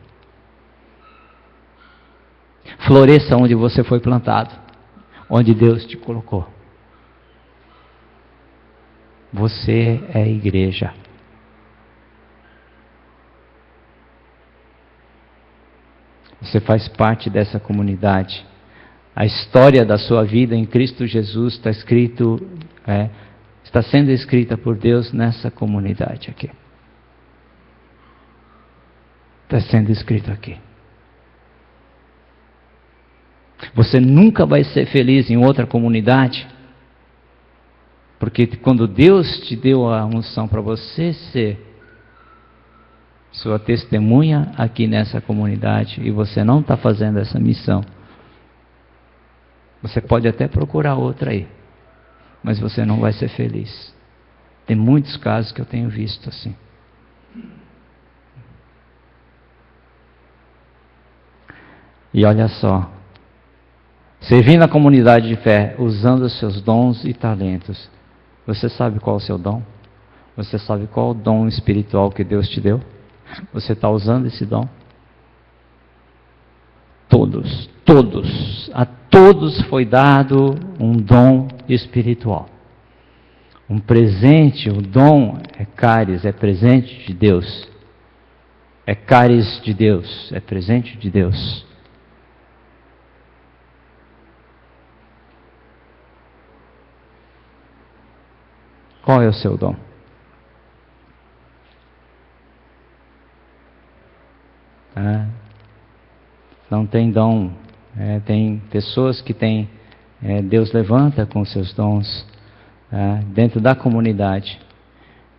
Floresça onde você foi plantado. Onde Deus te colocou. Você é a igreja. Você faz parte dessa comunidade. A história da sua vida em Cristo Jesus está sendo escrita por Deus nessa comunidade aqui. Está sendo escrito aqui. Você nunca vai ser feliz em outra comunidade, porque quando Deus te deu a unção para você ser sua testemunha aqui nessa comunidade e você não está fazendo essa missão, você pode até procurar outra aí, mas você não vai ser feliz. Tem muitos casos que eu tenho visto assim. E olha só, servir na comunidade de fé, usando os seus dons e talentos. Você sabe qual é o seu dom? Você sabe qual é o dom espiritual que Deus te deu? Você está usando esse dom? A todos foi dado um dom espiritual. Um presente, o dom é caris, é presente de Deus. É caris de Deus, é presente de Deus. Qual é o seu dom? Não tem dom. Tem pessoas que têm. Deus levanta com seus dons dentro da comunidade.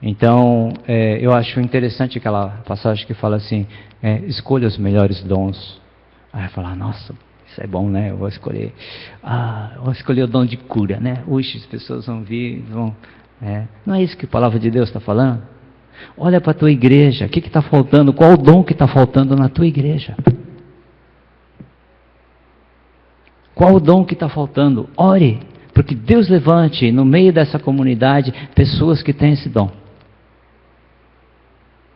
Então, eu acho interessante aquela passagem que fala assim: escolha os melhores dons. Aí falar, nossa, isso é bom, né? Eu vou escolher o dom de cura, né? Hoje as pessoas vão vir, não é isso que a palavra de Deus está falando? Olha para a tua igreja, o que está faltando? Qual o dom que está faltando na tua igreja? Qual o dom que está faltando? Ore, porque Deus levante no meio dessa comunidade pessoas que têm esse dom.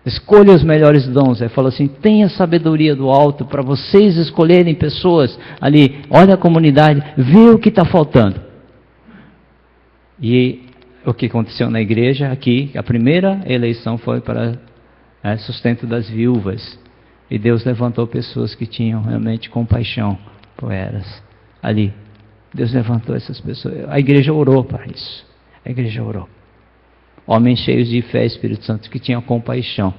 Escolha os melhores dons. Ele falou assim: tenha sabedoria do alto para vocês escolherem pessoas ali. Olha a comunidade, vê o que está faltando. E o que aconteceu na igreja aqui, a primeira eleição foi para sustento das viúvas. E Deus levantou pessoas que tinham realmente compaixão por elas. Ali, Deus levantou essas pessoas. A igreja orou para isso. A igreja orou. Homens cheios de fé e Espírito Santo que tinham compaixão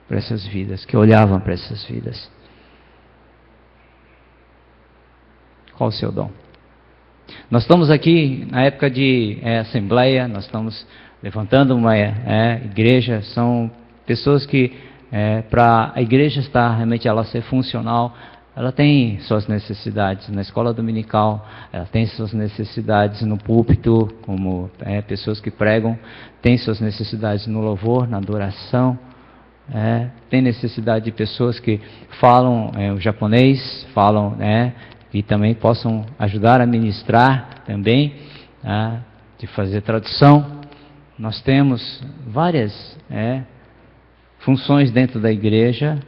por essas vidas, que olhavam para essas vidas. Qual o seu dom? Nós estamos aqui na época de assembleia, nós estamos levantando uma igreja, são pessoas que, para a igreja estar realmente ela ser funcional, ela tem suas necessidades na escola dominical, ela tem suas necessidades no púlpito, como pessoas que pregam, tem suas necessidades no louvor, na adoração, tem necessidade de pessoas que falam o japonês, falam, e também possam ajudar a ministrar também, de fazer tradução. Nós temos várias funções dentro da igreja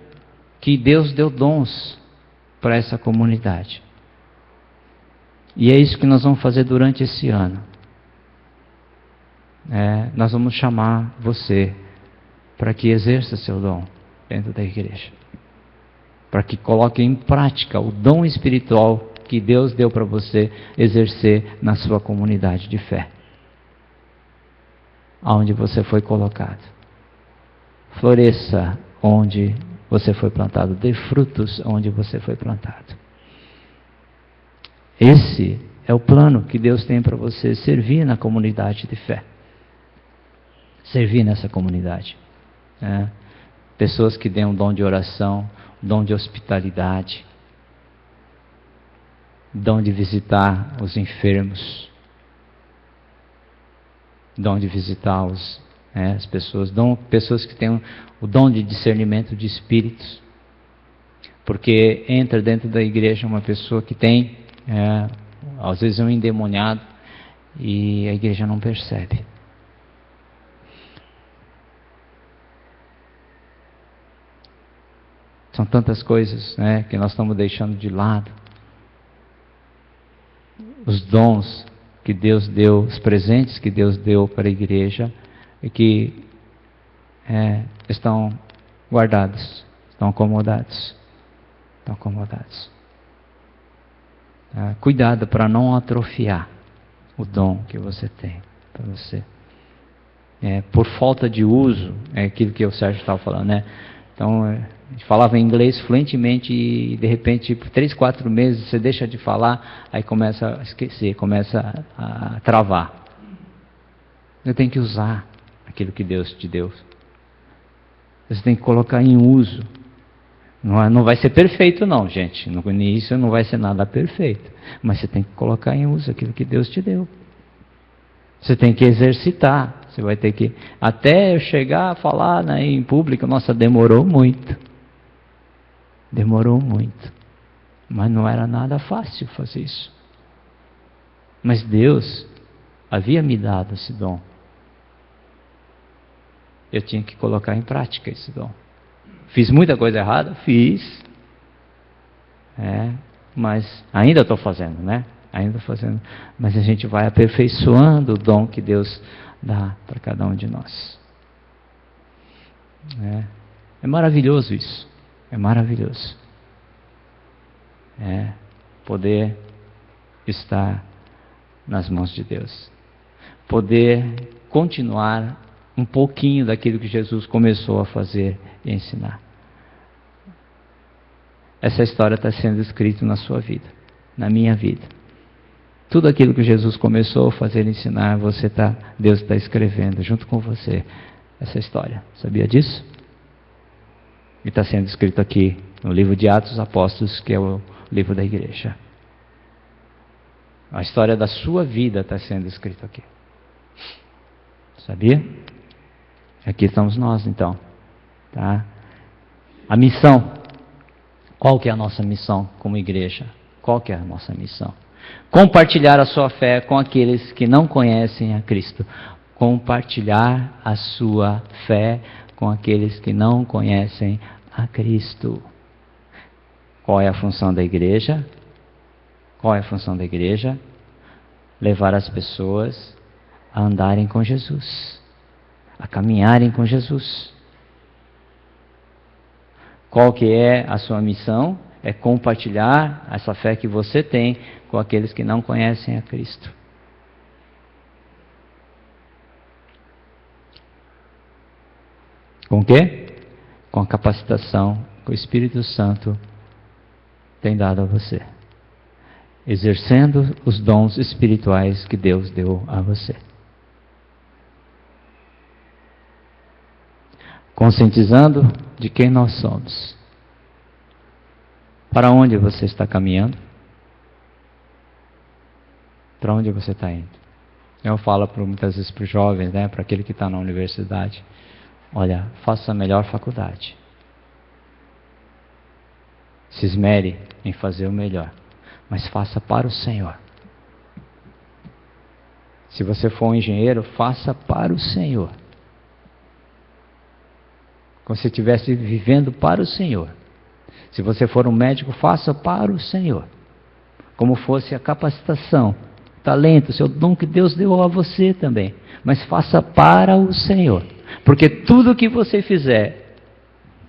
que Deus deu dons para essa comunidade. E é isso que nós vamos fazer durante esse ano. Nós vamos chamar você para que exerça seu dom dentro da igreja. Para que coloque em prática o dom espiritual que Deus deu para você exercer na sua comunidade de fé. Aonde você foi colocado. Floresça onde você foi plantado. Dê frutos onde você foi plantado. Esse é o plano que Deus tem para você, servir na comunidade de fé. Servir nessa comunidade. Pessoas que dêem um dom de oração, dom de hospitalidade, dom de visitar os enfermos, dom de visitar as pessoas, pessoas que têm o dom de discernimento de espíritos, porque entra dentro da igreja uma pessoa que tem, às vezes um endemoniado, e a igreja não percebe. São tantas coisas que nós estamos deixando de lado. Os dons que Deus deu, os presentes que Deus deu para a igreja, e que estão guardados, estão acomodados. Estão acomodados. Cuidado para não atrofiar o dom que você tem para você. Por falta de uso, é aquilo que o Sérgio estava falando, Então, a gente falava inglês fluentemente e de repente, por 3, 4 meses, você deixa de falar, aí começa a esquecer, começa a travar. Você tem que usar aquilo que Deus te deu. Você tem que colocar em uso. Não vai ser perfeito não, gente. No início não vai ser nada perfeito. Mas você tem que colocar em uso aquilo que Deus te deu. Você tem que exercitar. Você vai ter que... Até eu chegar a falar em público, nossa, demorou muito. Demorou muito. Mas não era nada fácil fazer isso. Mas Deus havia me dado esse dom. Eu tinha que colocar em prática esse dom. Fiz muita coisa errada? Fiz. Mas ainda estou fazendo, Ainda estou fazendo. Mas a gente vai aperfeiçoando o dom que Deus dá para cada um de nós. É maravilhoso isso. É maravilhoso. Poder estar nas mãos de Deus. Poder continuar um pouquinho daquilo que Jesus começou a fazer e ensinar. Essa história está sendo escrita na sua vida, na minha vida. Tudo aquilo que Jesus começou a fazer e ensinar, Deus está escrevendo junto com você essa história. Sabia disso? E está sendo escrito aqui no livro de Atos dos Apóstolos, que é o livro da igreja. A história da sua vida está sendo escrita aqui. Sabia? Aqui estamos nós, então. Tá? A missão. Qual que é a nossa missão como igreja? Qual que é a nossa missão? Compartilhar a sua fé com aqueles que não conhecem a Cristo. Compartilhar a sua fé com aqueles que não conhecem a Cristo. Qual é a função da igreja? Qual é a função da igreja? Levar as pessoas a andarem com Jesus, a caminharem com Jesus. Qual que é a sua missão? É compartilhar essa fé que você tem com aqueles que não conhecem a Cristo. Com o quê? Com a capacitação que o Espírito Santo tem dado a você. Exercendo os dons espirituais que Deus deu a você. Conscientizando de quem nós somos. Para onde você está caminhando? Para onde você está indo? Eu falo muitas vezes para os jovens, né, para aquele que está na universidade. Olha, faça a melhor faculdade. Se esmere em fazer o melhor. Mas faça para o Senhor. Se você for um engenheiro, faça para o Senhor. Como se estivesse vivendo para o Senhor. Se você for um médico, faça para o Senhor. Como fosse a capacitação, talento, seu dom que Deus deu a você também. Mas faça para o Senhor. Porque tudo que você fizer,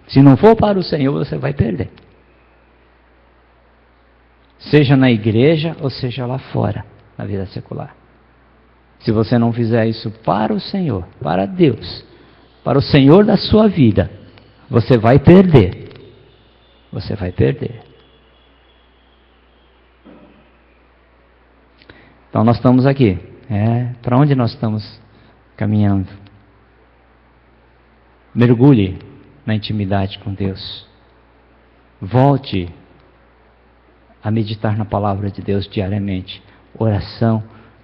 se não for para o Senhor, você vai perder. Seja na igreja ou seja lá fora, na vida secular. Se você não fizer isso para o Senhor, para Deus, para o Senhor da sua vida, você vai perder. Você vai perder. Então nós estamos aqui. Para onde nós estamos caminhando? Mergulhe na intimidade com Deus. Volte a meditar na palavra de Deus diariamente. Oração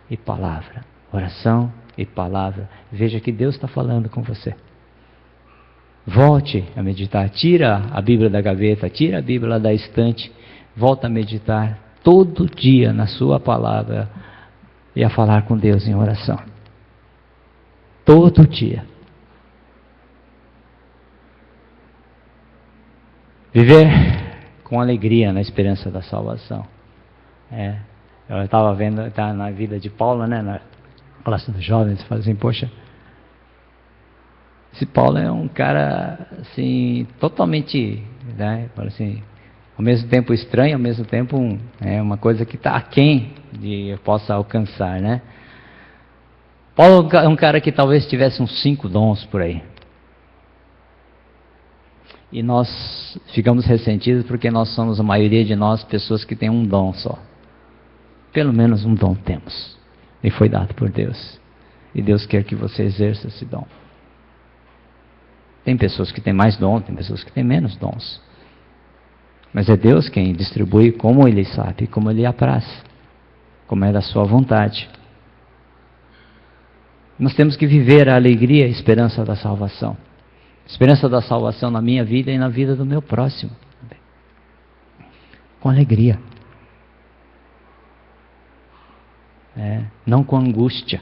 e palavra. Oração e palavra. Veja que Deus está falando com você. Volte a meditar. Tira a Bíblia da gaveta. Tira a Bíblia da estante. Volta a meditar todo dia na sua palavra e a falar com Deus em oração. Todo dia. Viver com alegria na esperança da salvação. Eu estava vendo, tá na vida de Paulo, né, na classe dos jovens, fala assim, poxa, esse Paulo é um cara assim, totalmente, né, fala assim, ao mesmo tempo estranho, ao mesmo tempo uma coisa que está aquém de eu possa alcançar, né? Paulo é um cara que talvez tivesse uns 5 dons por aí. E nós ficamos ressentidos porque nós somos, a maioria de nós, pessoas que têm um dom só. Pelo menos um dom temos. E foi dado por Deus. E Deus quer que você exerça esse dom. Tem pessoas que têm mais dom, tem pessoas que têm menos dons. Mas é Deus quem distribui como Ele sabe, como Ele apraz. Como é da sua vontade. Nós temos que viver a alegria e a esperança da salvação. Esperança da salvação na minha vida e na vida do meu próximo. Com alegria. Não com angústia.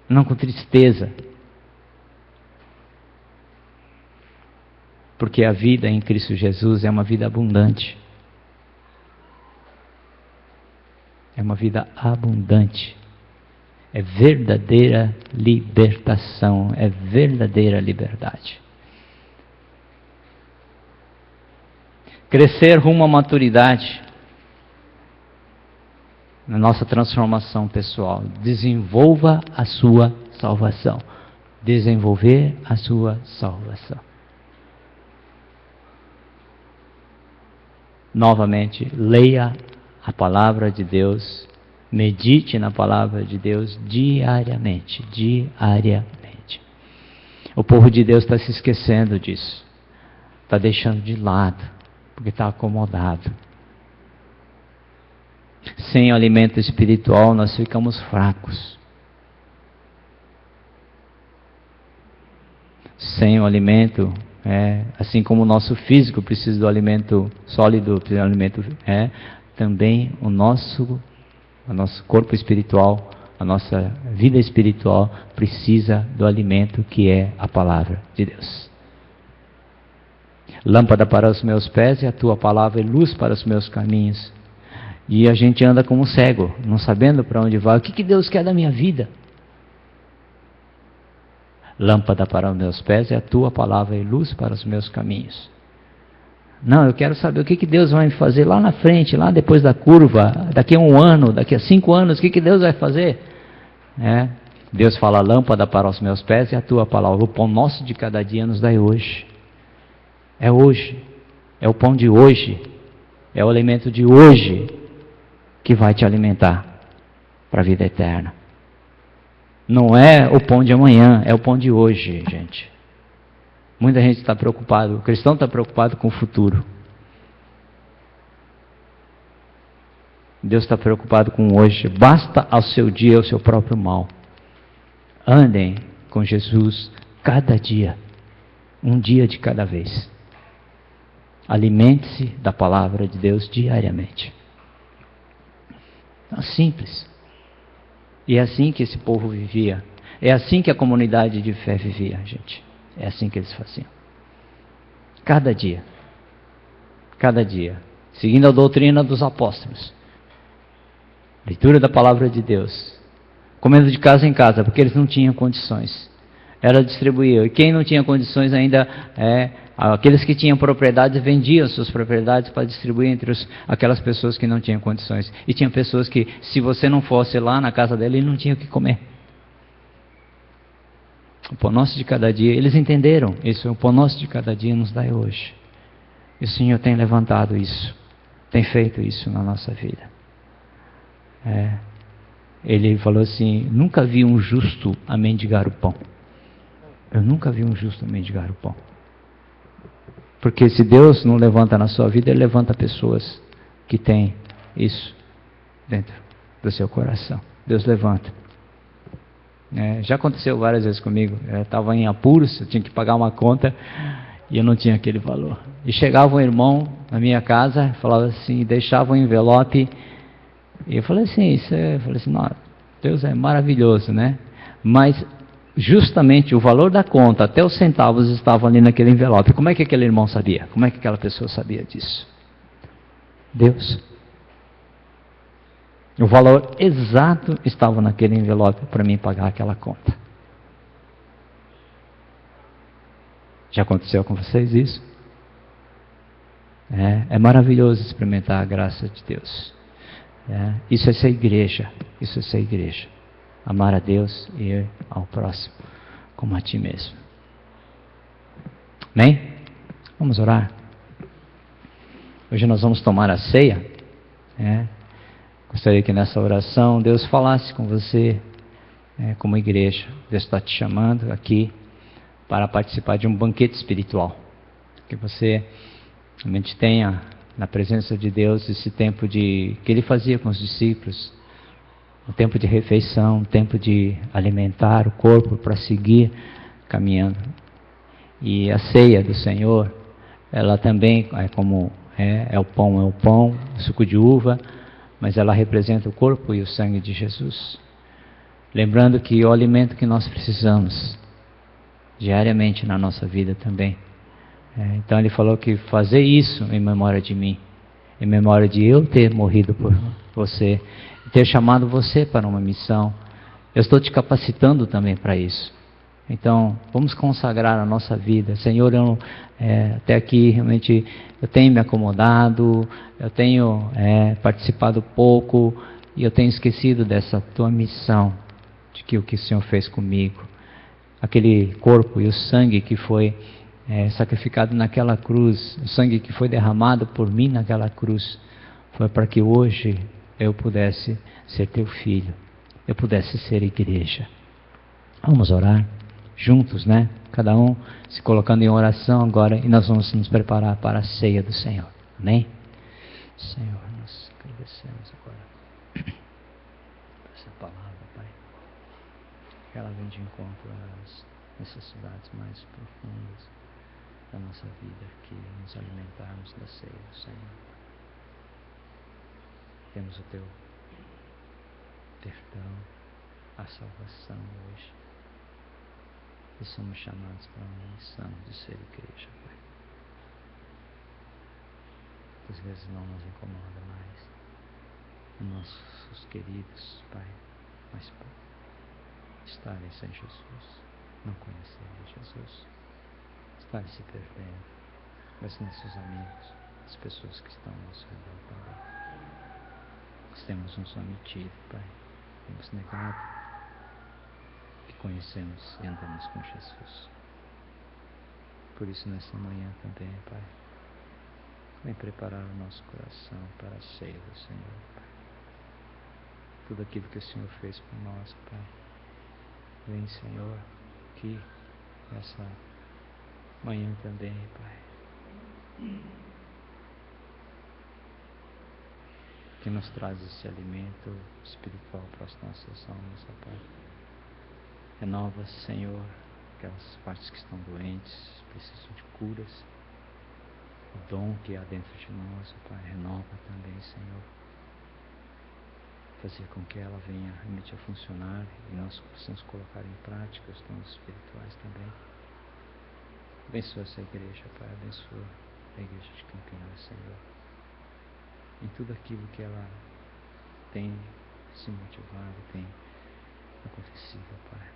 Não com tristeza. Porque a vida em Cristo Jesus é uma vida abundante. É uma vida abundante. É verdadeira libertação, é verdadeira liberdade. Crescer rumo à maturidade na nossa transformação pessoal. Desenvolva a sua salvação. Desenvolver a sua salvação. Novamente, leia a palavra de Deus. Medite na palavra de Deus diariamente. Diariamente. O povo de Deus está se esquecendo disso. Está deixando de lado. Porque está acomodado. Sem o alimento espiritual nós ficamos fracos. Sem o alimento, assim como o nosso físico precisa do alimento sólido, precisa do alimento, também o nosso corpo espiritual, a nossa vida espiritual precisa do alimento que é a palavra de Deus. Lâmpada para os meus pés e a tua palavra é luz para os meus caminhos. E a gente anda como cego, não sabendo para onde vai. O que Deus quer da minha vida? Lâmpada para os meus pés é a tua palavra e luz para os meus caminhos. Não, eu quero saber o que Deus vai me fazer lá na frente, lá depois da curva, daqui a 1 ano, daqui a 5 anos, o que Deus vai fazer? Deus fala, lâmpada para os meus pés é a tua palavra. O pão nosso de cada dia nos dai hoje. É hoje, é o pão de hoje, é o alimento de hoje que vai te alimentar para a vida eterna. Não é o pão de amanhã, é o pão de hoje, gente. Muita gente está preocupado, o cristão está preocupado com o futuro. Deus está preocupado com hoje. Basta ao seu dia o seu próprio mal. Andem com Jesus cada dia, um dia de cada vez. Alimente-se da palavra de Deus diariamente. É simples. E é assim que esse povo vivia. É assim que a comunidade de fé vivia, gente. É assim que eles faziam. Cada dia. Cada dia. Seguindo a doutrina dos apóstolos. Leitura da palavra de Deus. Comendo de casa em casa, porque eles não tinham condições. Era distribuir. E quem não tinha condições ainda, aqueles que tinham propriedades vendiam suas propriedades para distribuir entre aquelas pessoas que não tinham condições. E tinha pessoas que, se você não fosse lá na casa dele, ele não tinha o que comer. O pão nosso de cada dia, eles entenderam isso, o pão nosso de cada dia nos dá hoje. E o Senhor tem levantado isso, tem feito isso na nossa vida. Ele falou assim, nunca vi um justo a mendigar o pão. Eu nunca vi um justo a mendigar o pão. Porque se Deus não levanta na sua vida, Ele levanta pessoas que têm isso dentro do seu coração. Deus levanta. Já aconteceu várias vezes comigo. Eu estava em apuros, eu tinha que pagar uma conta e eu não tinha aquele valor. E chegava um irmão na minha casa, falava assim, deixava um envelope. E eu falei assim, não, Deus é maravilhoso, né? Mas justamente o valor da conta, até os centavos estavam ali naquele envelope. Como é que aquele irmão sabia? Como é que aquela pessoa sabia disso? Deus. O valor exato estava naquele envelope para mim pagar aquela conta. Já aconteceu com vocês isso? É maravilhoso experimentar a graça de Deus. Isso é ser igreja. Isso é ser igreja. Amar a Deus e ao próximo como a ti mesmo. Amém? Vamos orar. Hoje nós vamos tomar a ceia. Gostaria que nessa oração Deus falasse com você como igreja. Deus está te chamando aqui para participar de um banquete espiritual. Que você realmente tenha na presença de Deus esse tempo que Ele fazia com os discípulos. Um tempo de refeição, um tempo de alimentar o corpo para seguir caminhando. E a ceia do Senhor, ela também é como o pão, o suco de uva, mas ela representa o corpo e o sangue de Jesus. Lembrando que o alimento que nós precisamos diariamente na nossa vida também. Então ele falou que fazer isso em memória de mim, em memória de eu ter morrido por você, ter chamado você para uma missão. Eu estou te capacitando também para isso. Então, vamos consagrar a nossa vida. Senhor, até aqui realmente eu tenho me acomodado, eu tenho participado pouco e eu tenho esquecido dessa tua missão, de que o que o Senhor fez comigo. Aquele corpo e o sangue que foi sacrificado naquela cruz, o sangue que foi derramado por mim naquela cruz, foi para que hoje eu pudesse ser teu filho, eu pudesse ser igreja. Vamos orar juntos, né? Cada um se colocando em oração agora e nós vamos nos preparar para a ceia do Senhor. Amém? Senhor, nós agradecemos agora por essa palavra, Pai. Que ela vem de encontro às necessidades mais profundas da nossa vida, que nos alimentarmos da ceia do Senhor. Temos o teu perdão, a salvação hoje. E somos chamados para uma missão de ser igreja, Pai. Às vezes não nos incomoda mais. nossos queridos, Pai, mas estarem sem Jesus, não conhecerem Jesus, estarem se perdendo, mas nossos amigos, as pessoas que estão ao nosso redor também. Nós temos nos omitido, Pai, temos negado que conhecemos e andamos com Jesus. Por isso, nessa manhã também, Pai, vem preparar o nosso coração para a ceia do Senhor, Pai. Tudo aquilo que o Senhor fez por nós, Pai. Vem, Senhor, aqui, nessa manhã também, Pai. Que nos traz esse alimento espiritual para as nossas almas, ó Pai. Renova, Senhor, aquelas partes que estão doentes, precisam de curas. O dom que há dentro de nós, ó Pai, renova também, Senhor. Fazer com que ela venha realmente a funcionar e nós possamos colocar em prática os dons espirituais também. Abençoa essa igreja, Pai, abençoa a igreja de Campinas, Senhor. Em tudo aquilo que ela tem se motivado, tem acontecido, Pai.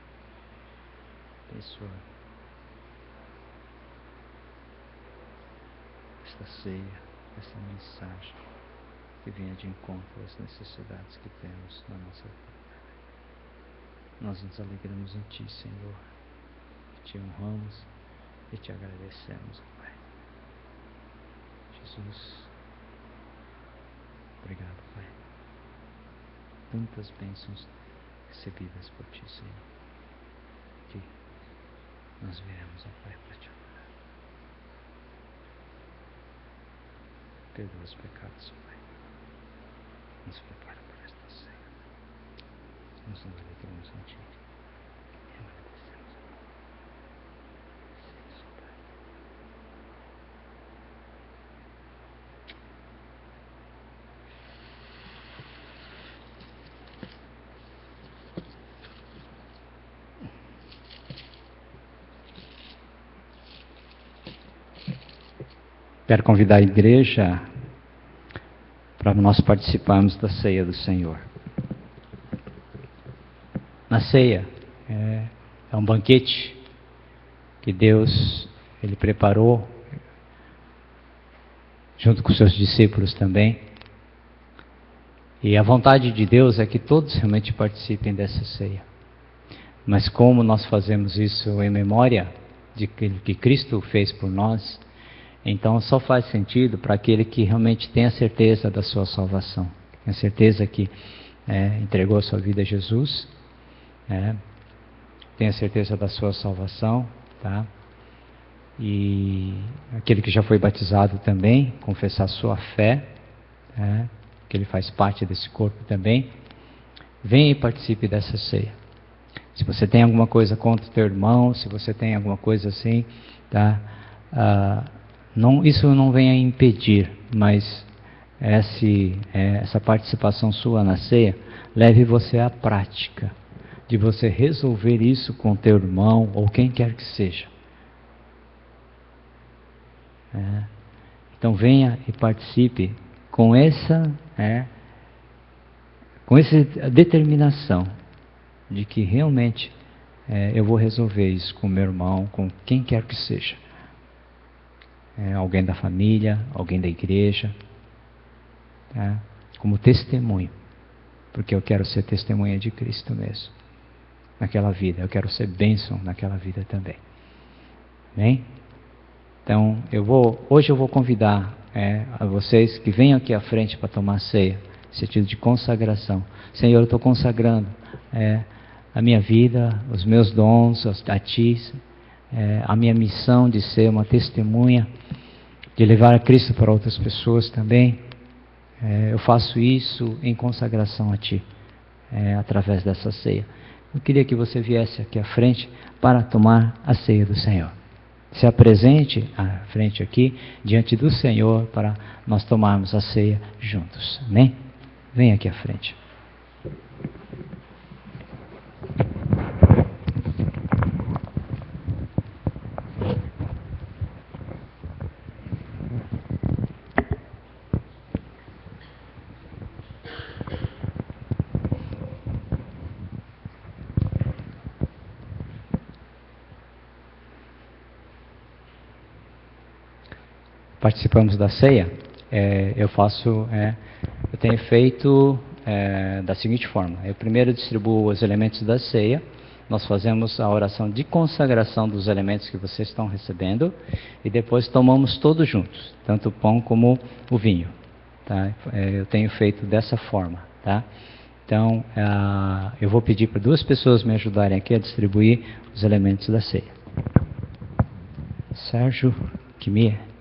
Abençoa esta ceia, esta mensagem que venha de encontro às necessidades que temos na nossa vida. Nós nos alegramos em Ti, Senhor, Te honramos e Te agradecemos, Pai. Jesus, obrigado, Pai. Tantas bênçãos recebidas por Ti, Senhor, que nós viemos, ó Pai, para Te adorar. Perdoa os pecados, Pai. Nos prepara para esta ceia. Nos alegramos em Ti e agradecemos. Sim, Pai. Quero convidar a igreja para nós participarmos da ceia do Senhor. Na ceia é um banquete que Deus Ele preparou junto com seus discípulos também. E a vontade de Deus é que todos realmente participem dessa ceia. Mas como nós fazemos isso em memória de que Cristo fez por nós, então só faz sentido para aquele que realmente tem a certeza da sua salvação, tem a certeza que entregou a sua vida a Jesus, tem a certeza da sua salvação, tá? E aquele que já foi batizado também, confessar sua fé, que ele faz parte desse corpo também, venha e participe dessa ceia. Se você tem alguma coisa contra o teu irmão, se você tem alguma coisa assim, tá? Isso não venha impedir, mas essa participação sua na ceia leve você à prática de você resolver isso com teu irmão ou quem quer que seja. Então venha e participe com essa determinação de que realmente eu vou resolver isso com meu irmão, com quem quer que seja. Alguém da família, alguém da igreja, como testemunho, porque eu quero ser testemunha de Cristo mesmo, naquela vida, eu quero ser bênção naquela vida também, amém? Então, hoje eu vou convidar a vocês que venham aqui à frente para tomar ceia, sentido de consagração. Senhor, eu estou consagrando a minha vida, os meus dons a Ti, a minha missão de ser uma testemunha, de levar a Cristo para outras pessoas também. Eu faço isso em consagração a Ti, através dessa ceia. Eu queria que você viesse aqui à frente para tomar a ceia do Senhor. Se apresente à frente aqui, diante do Senhor, para nós tomarmos a ceia juntos. Amém? Vem aqui à frente. participamos da ceia, eu tenho feito da seguinte forma: eu primeiro distribuo os elementos da ceia, nós fazemos a oração de consagração dos elementos que vocês estão recebendo e depois tomamos todos juntos, tanto o pão como o vinho. Tá? Eu tenho feito dessa forma. Tá? Então, eu vou pedir para 2 pessoas me ajudarem aqui a distribuir os elementos da ceia. Sérgio Kimia.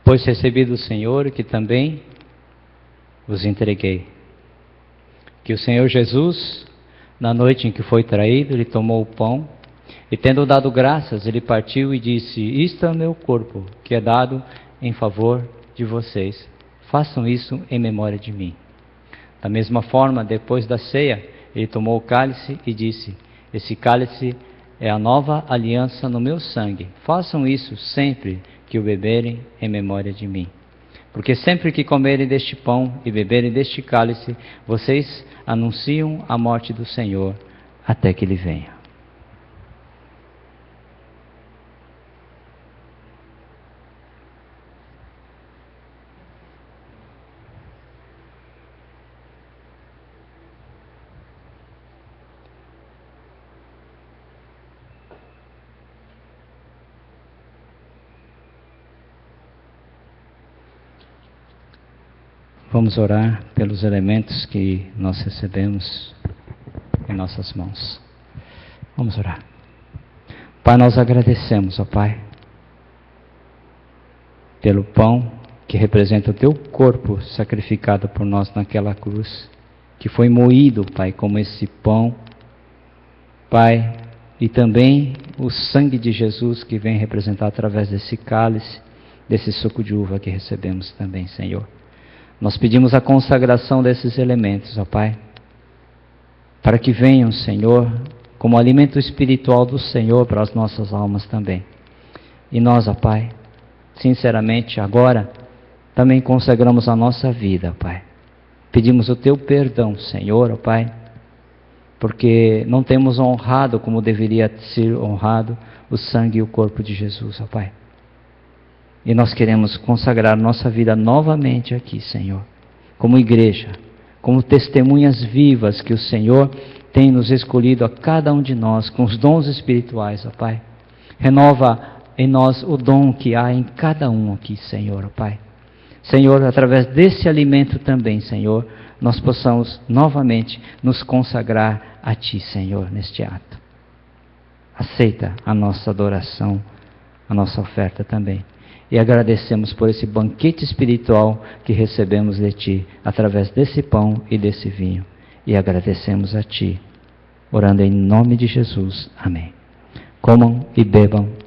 Pois recebi do Senhor que também vos entreguei. Que o Senhor Jesus, na noite em que foi traído, ele tomou o pão e, tendo dado graças, ele partiu e disse: isto é o meu corpo, que é dado em favor de vocês. Façam isso em memória de mim. Da mesma forma, depois da ceia, ele tomou o cálice e disse: esse cálice é a nova aliança no meu sangue. Façam isso sempre que o beberem em memória de mim. Porque sempre que comerem deste pão e beberem deste cálice, vocês anunciam a morte do Senhor até que ele venha. Vamos orar pelos elementos que nós recebemos em nossas mãos. Vamos orar. Pai, nós agradecemos, ó Pai, pelo pão que representa o Teu corpo sacrificado por nós naquela cruz, que foi moído, Pai, como esse pão, Pai, e também o sangue de Jesus que vem representar através desse cálice, desse suco de uva que recebemos também, Senhor. Nós pedimos a consagração desses elementos, ó Pai, para que venham, Senhor, como alimento espiritual do Senhor para as nossas almas também. E nós, ó Pai, sinceramente, agora, também consagramos a nossa vida, Pai. Pedimos o Teu perdão, Senhor, ó Pai, porque não temos honrado como deveria ser honrado o sangue e o corpo de Jesus, ó Pai. E nós queremos consagrar nossa vida novamente aqui, Senhor, como igreja, como testemunhas vivas que o Senhor tem nos escolhido a cada um de nós, com os dons espirituais, ó Pai. Renova em nós o dom que há em cada um aqui, Senhor, ó Pai. Senhor, através desse alimento também, Senhor, nós possamos novamente nos consagrar a Ti, Senhor, neste ato. Aceita a nossa adoração, a nossa oferta também. E agradecemos por esse banquete espiritual que recebemos de Ti, através desse pão e desse vinho. E agradecemos a Ti, orando em nome de Jesus. Amém. Comam e bebam.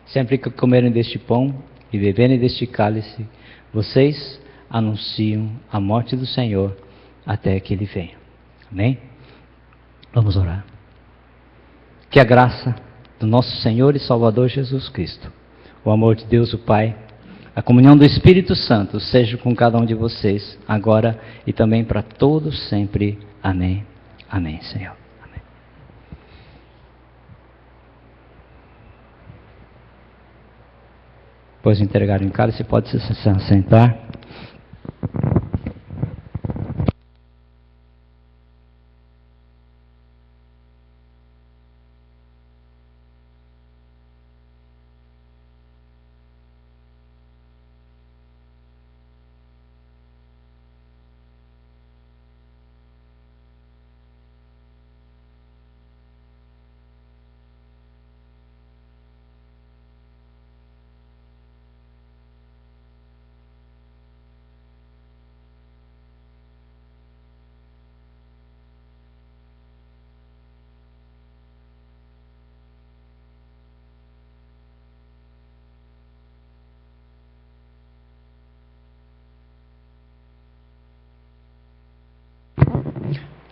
Sempre que comerem deste pão e beberem deste cálice, vocês anunciam a morte do Senhor até que Ele venha. Amém? Vamos orar. Que a graça do nosso Senhor e Salvador Jesus Cristo, o amor de Deus o Pai, a comunhão do Espírito Santo seja com cada um de vocês, agora e também para todos sempre. Amém. Amém, Senhor. Depois de entregar o cálice, pode se sentar.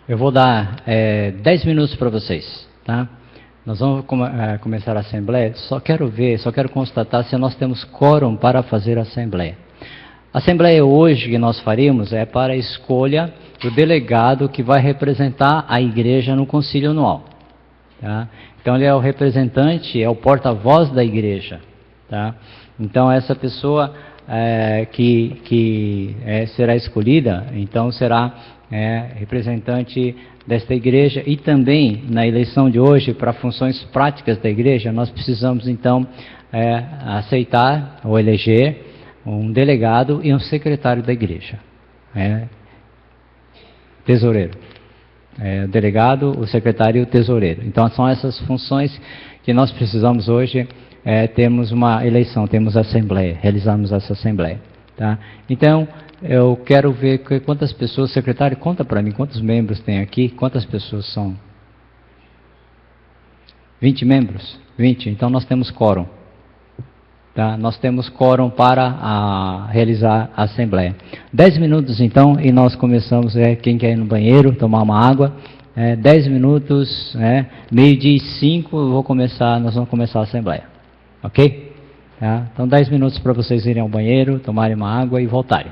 Eu vou dar 10 minutos para vocês, tá? Nós vamos começar a assembleia. Só quero constatar se nós temos quórum para fazer a assembleia. A assembleia hoje que nós faríamos é para a escolha do delegado que vai representar a igreja no concílio anual. Tá? Então ele é o representante, é o porta-voz da igreja. Tá? Então essa pessoa que será escolhida, então será representante desta igreja. E também na eleição de hoje, para funções práticas da igreja, nós precisamos então aceitar ou eleger um delegado e um secretário da igreja. Tesoureiro. Delegado, o secretário e o tesoureiro. Então são essas funções que nós precisamos hoje. Temos uma eleição, temos assembleia, realizamos essa assembleia. Tá? Então, eu quero ver quantas pessoas, secretário, conta para mim, quantos membros tem aqui, quantas pessoas são? 20 membros? 20, então nós temos quórum. Tá? Nós temos quórum para realizar a assembleia. 10 minutos então, e nós começamos, quem quer ir no banheiro, tomar uma água, 10 minutos, 12:05, nós vamos começar a assembleia. Ok? Tá? Então 10 minutos para vocês irem ao banheiro, tomarem uma água e voltarem.